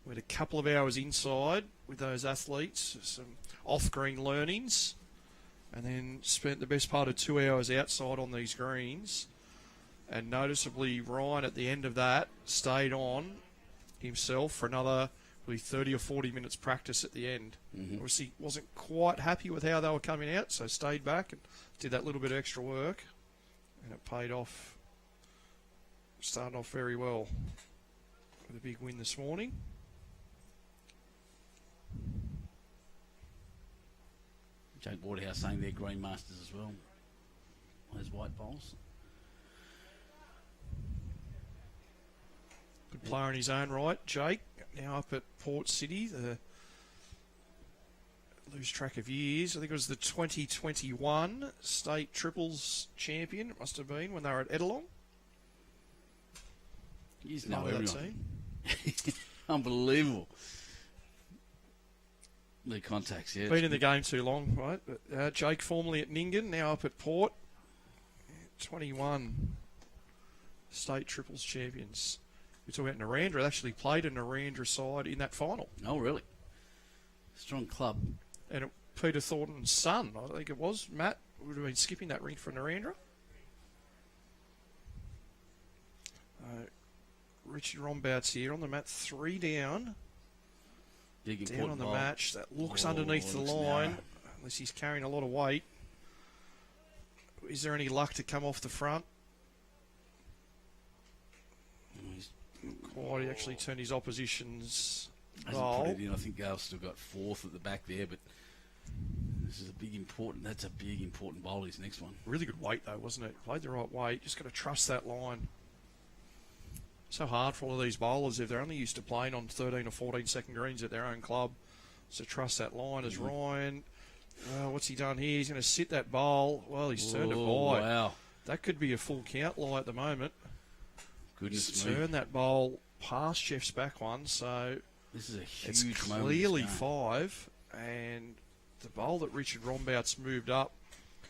We had a couple of hours inside with those athletes, some off-green learnings, and then spent the best part of 2 hours outside on these greens. And noticeably, Ryan, at the end of that, stayed on himself for another probably 30 or 40 minutes practice at the end. Mm-hmm. Obviously, wasn't quite happy with how they were coming out, so stayed back and did that little bit of extra work. And it paid off. Started off very well with a big win this morning. Jake Waterhouse saying they're green masters as well. Those white bowls. Good player in his own right, Jake. Now up at Port City, lose track of years. I think it was the 2021 state triples champion. It must have been when they were at Edelong. He's no everyone. Unbelievable. The contacts, yeah. Been in the game too long, right? But, Jake, formerly at Nyngan, now up at Port. 21 state triples champions. We talk about Narendra. They actually played a Narendra side in that final. Oh, really? Strong club. And Peter Thornton's son, I think it was, Matt, would have been skipping that ring for Narendra. Richard Rombouts here on the mat, 3 down. Down on the match. That looks underneath the line, narrow. Unless he's carrying a lot of weight. Is there any luck to come off the front? He actually turned his opposition's goal. Put it in. I think Gail's still got 4th at the back there, but this is that's a big important bowl, his next one. Really good weight though, wasn't it? Played the right weight. Just got to trust that line. so hard for all of these bowlers if they're only used to playing on 13 or 14 second greens at their own club. So trust that line as Ryan. What's he done here? He's going to sit that bowl. Well, he's turned it by. Wow. That could be a full count lie at the moment. Goodness He's me. turned that bowl past Jeff's back one, so This is a huge it's moment. clearly in this game. 5. And the bowl that Richard Rombouts moved up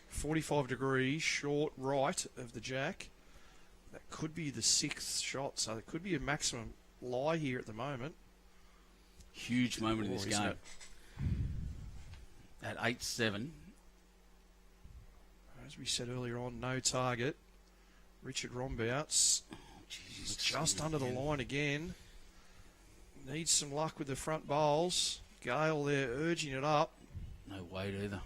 45 degrees short right of the jack. That could be the 6th shot, so there could be a maximum lie here at the moment. Huge moment in this Isn't game. it? At 8-7. As we said earlier on, no target. Richard Rombouts is just under the line again. Needs some luck with the front bowls. Gail there urging it up. No weight either.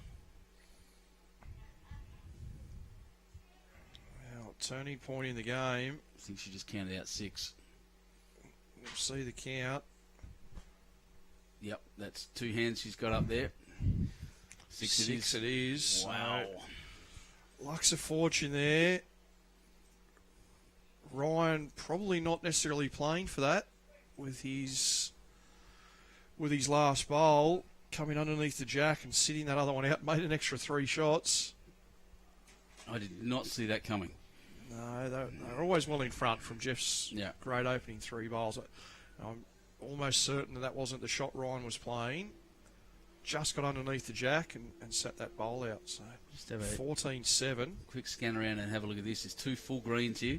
Well, turning point in the game. I think she just counted out 6. We'll see the count. Yep, that's 2 hands she's got up there. 6 it is. It is. Wow. Luck's a fortune there. Ryan probably not necessarily playing for that with his last bowl coming underneath the jack and sitting that other one out. Made an extra 3 shots. I did not see that coming. No, they're always well in front from Jeff's great opening 3 bowls. I'm almost certain that wasn't the shot Ryan was playing. Just got underneath the jack and sat that bowl out. So Just have a 14-7. quick scan around and have a look at this. There's 2 full greens here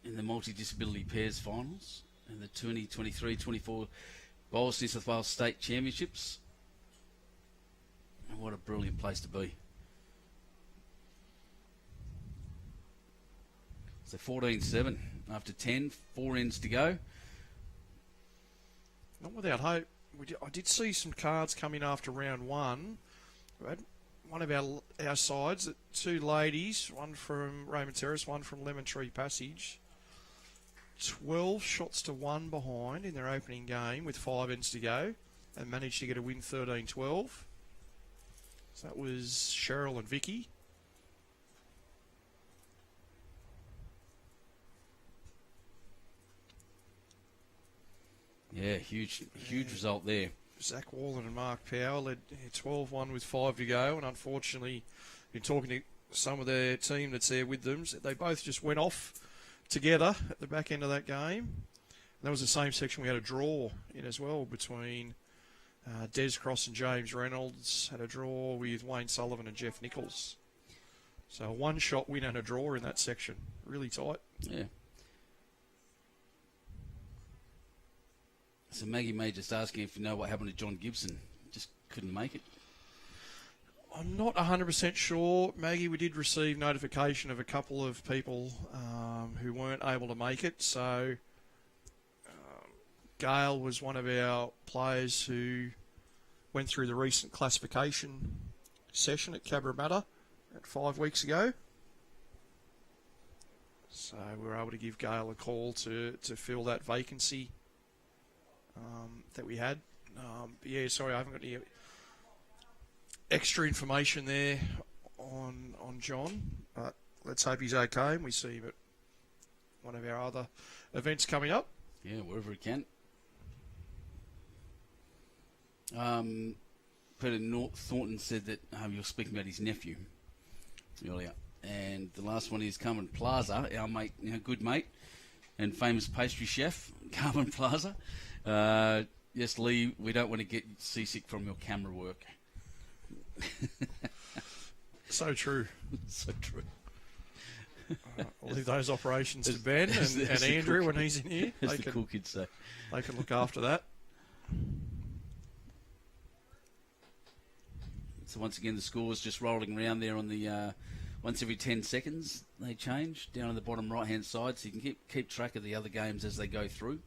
in the multi-disability pairs finals and the 2023-24 Bowls New South Wales State Championships. And what a brilliant place to be. So 14-7 after 10, 4 ends to go. Not without hope. I did see some cards coming after round 1. We had one of our sides, 2 ladies, one from Raymond Terrace, one from Lemon Tree Passage. 12 shots to 1 behind in their opening game with 5 ends to go and managed to get a win 13-12. So that was Cheryl and Vicky. Yeah, huge result there. Zach Wallen and Mark Power led 12-1 with 5 to go, and unfortunately, in talking to some of their team that's there with them, they both just went off together at the back end of that game. And that was the same section we had a draw in as well between Des Cross and James Reynolds. Had a draw with Wayne Sullivan and Jeff Nichols. So a 1-shot win and a draw in that section. Really tight. Yeah. So Maggie May just asking if you know what happened to John Gibson. Just couldn't make it. I'm not 100% sure, Maggie. We did receive notification of a couple of people who weren't able to make it. So Gail was one of our players who went through the recent classification session at Cabramatta 5 weeks ago. So we were able to give Gail a call to fill that vacancy that we had. Yeah, sorry, I haven't got any extra information there on John, but let's hope he's okay and we see him at one of our other events coming up. Yeah, wherever he can. Peter Thornton said that you're speaking about his nephew earlier. And the last one is Carmen Plaza, our mate, good mate, and famous pastry chef, Carmen Plaza. Yes, Lee, we don't want to get seasick from your camera work. So true. So true. I'll leave those operations to Ben and Andrew when he's in here. As the cool kids say. They can look after that. So once again, the score's just rolling around there on the once every 10 seconds they change down on the bottom right-hand side, so you can keep track of the other games as they go through.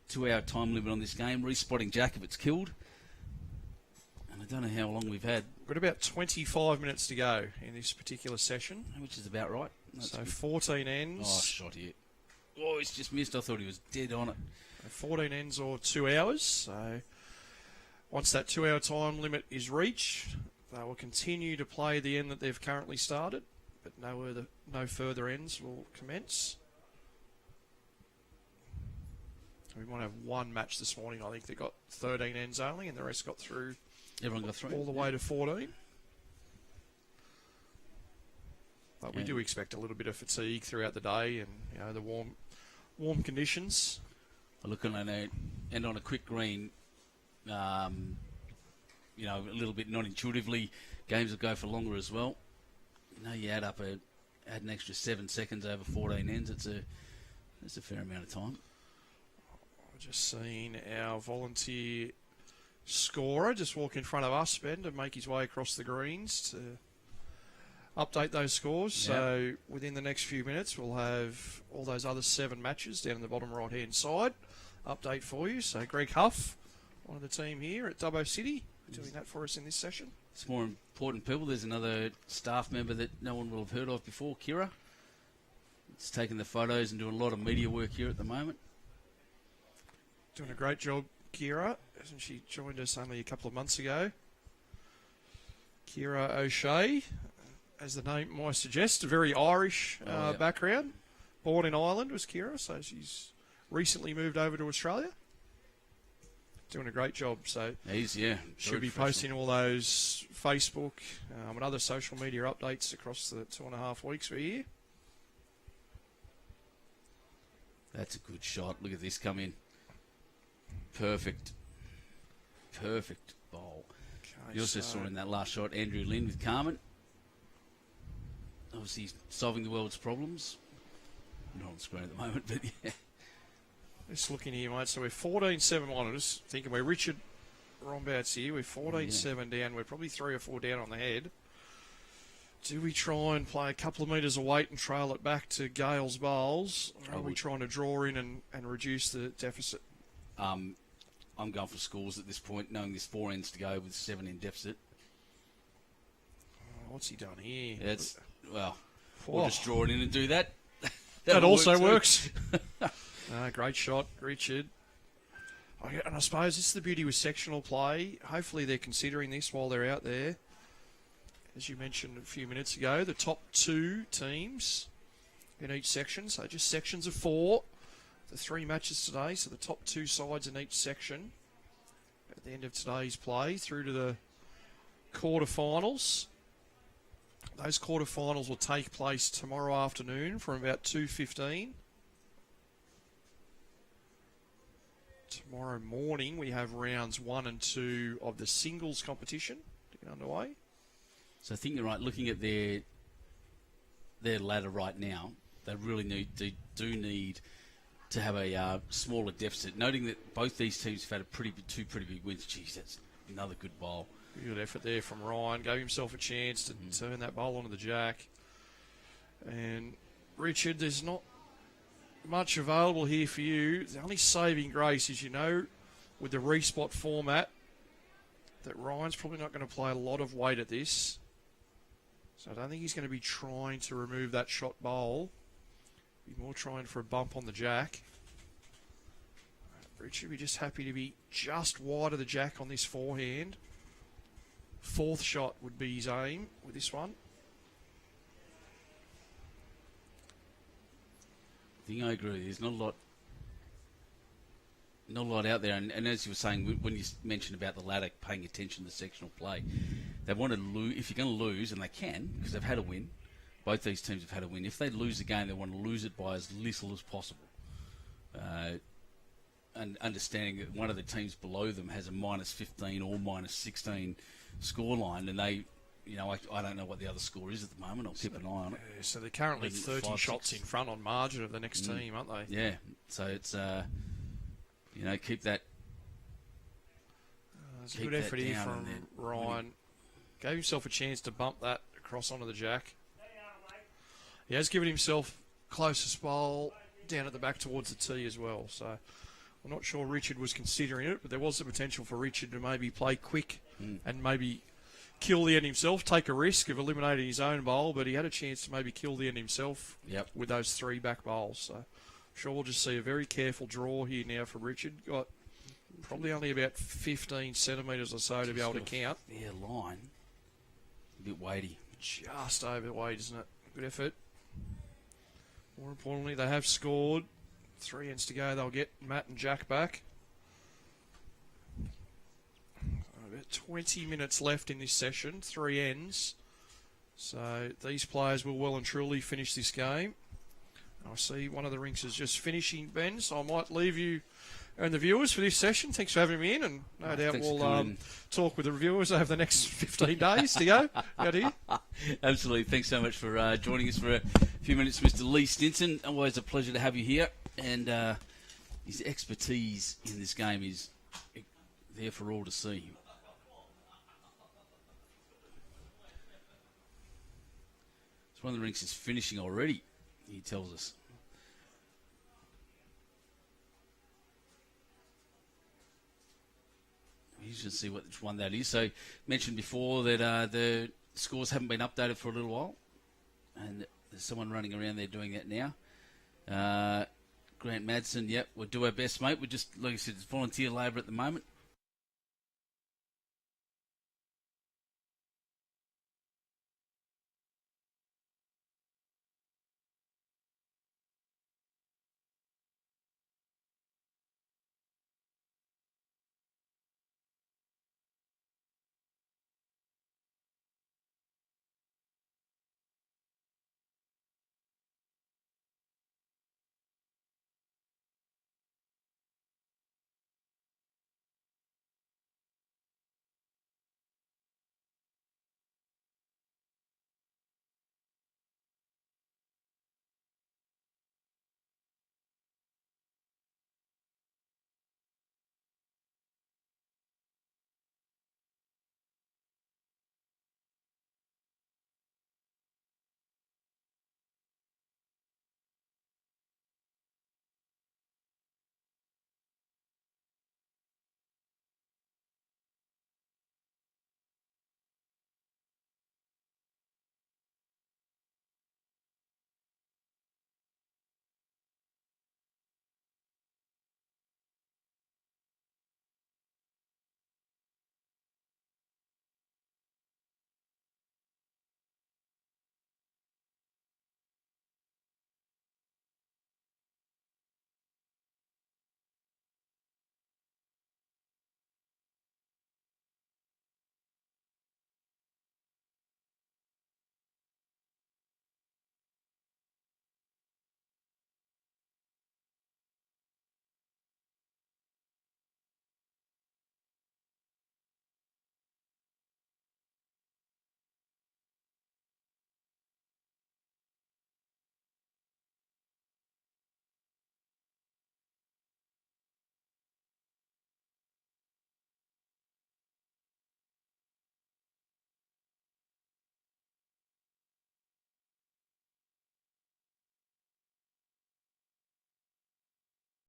2-hour time limit on this game. Respotting Jack if it's killed. And I don't know how long we've had. We've got about 25 minutes to go in this particular session. Which is about right. That's so good. 14 ends. Oh, shot here. Oh, he's just missed. I thought he was dead on it. 14 ends or 2 hours. So once that 2-hour time limit is reached, they will continue to play the end that they've currently started. but no further ends will commence. We might have one match this morning. I think they got 13 ends only, and the rest got through. Everyone got through all the way to 14. But we do expect a little bit of fatigue throughout the day, and the warm conditions. Looking at it, and on a quick green, a little bit non-intuitively, games will go for longer as well. You add an extra 7 seconds over 14 ends. That's a fair amount of time. I've just seen our volunteer scorer just walk in front of us, Ben, to make his way across the greens to update those scores. Yep. So within the next few minutes, we'll have all those other 7 matches down in the bottom right-hand side update for you. So Greg Huff, one of the team here at Dubbo City, doing that for us in this session. It's more important people. There's another staff member that no one will have heard of before, Kira. It's taking the photos and doing a lot of media work here at the moment. Doing a great job, Kira. Hasn't she joined us only a couple of months ago? Kira O'Shea, as the name might suggest, a very Irish background. Born in Ireland was Kira, so she's recently moved over to Australia. Doing a great job, so she'll be posting all those Facebook and other social media updates across the 2.5 weeks we're here. That's a good shot. Look at this come in. Perfect bowl. Okay, you also saw in that last shot Andrew Lynn with Carmen. Obviously solving the world's problems. Not on the screen at the moment, but yeah. Just looking here, mate. So we're 14-7 on. I'm just thinking we're Richard Rombouts here. We're 14-7 down. We're probably 3 or 4 down on the head. Do we try and play a couple of metres of weight and trail it back to Gail's bowls? Or are we trying to draw in and reduce the deficit? I'm going for scores at this point, knowing there's 4 ends to go with 7 in deficit. What's he done here? We'll just draw it in and do that. That also works. Great shot, Richard. And I suppose this is the beauty with sectional play. Hopefully they're considering this while they're out there. As you mentioned a few minutes ago, the top 2 teams in each section. So just sections of 4. The 3 matches today. So the top 2 sides in each section at the end of today's play through to the quarterfinals. Those quarterfinals will take place tomorrow afternoon from about 2:15. Tomorrow morning we have rounds 1 and 2 of the singles competition to get underway. So I think you're right. Looking at their ladder right now, they really need to have a smaller deficit. Noting that both these teams have had two pretty big wins. Jeez, that's another good bowl. Good effort there from Ryan. Gave himself a chance to turn that bowl onto the jack. And Richard, there's not much available here for you. The only saving grace is, with the respot format, that Ryan's probably not going to play a lot of weight at this. So I don't think he's going to be trying to remove that shot bowl. Be more trying for a bump on the jack. Richard will be just happy to be just wide of the jack on this forehand. 4th shot would be his aim with this one. I think I agree. There's not a lot out there. And as you were saying, when you mentioned about the ladder, paying attention to sectional play, they want to lose. If you're going to lose, and they can, because they've had a win, both these teams have had a win. If they lose the game, they want to lose it by as little as possible. And understanding that one of the teams below them has a -15 or -16 scoreline, and they, I don't know what the other score is at the moment. I'll keep an eye on it. So they're currently 30 shots in front on margin of the next team, aren't they? Yeah. So it's keep that. There's a good effort here from Ryan. Gave himself a chance to bump that across onto the jack. He has given himself closest bowl down at the back towards the tee as well. So I'm not sure Richard was considering it, but there was the potential for Richard to maybe play quick and maybe kill the end himself, take a risk of eliminating his own bowl, but he had a chance to maybe kill the end himself with those 3 back bowls. So I'm sure we'll just see a very careful draw here now for Richard. Got probably only about 15 centimetres or so to be able to count. Yeah, line. A bit weighty. Just overweight, isn't it? Good effort. More importantly, they have scored. 3 ends to go. They'll get Matt and Jack back. About 20 minutes left in this session. 3 ends. So these players will well and truly finish this game. I see one of the rinks is just finishing, Ben, so I might leave you and the viewers for this session. Thanks for having me in, and no doubt we'll talk with the reviewers over the next 15 days to go out here. Absolutely. Thanks so much for joining us for a few minutes, Mr. Lee Stinson. Always a pleasure to have you here, and his expertise in this game is there for all to see. So one of the rinks is finishing already, he tells us. You should see which one that is. So, mentioned before that the scores haven't been updated for a little while, and there's someone running around there doing that now. Grant Madsen, yep, we'll do our best, mate. We're just, like I said, it's volunteer labour at the moment.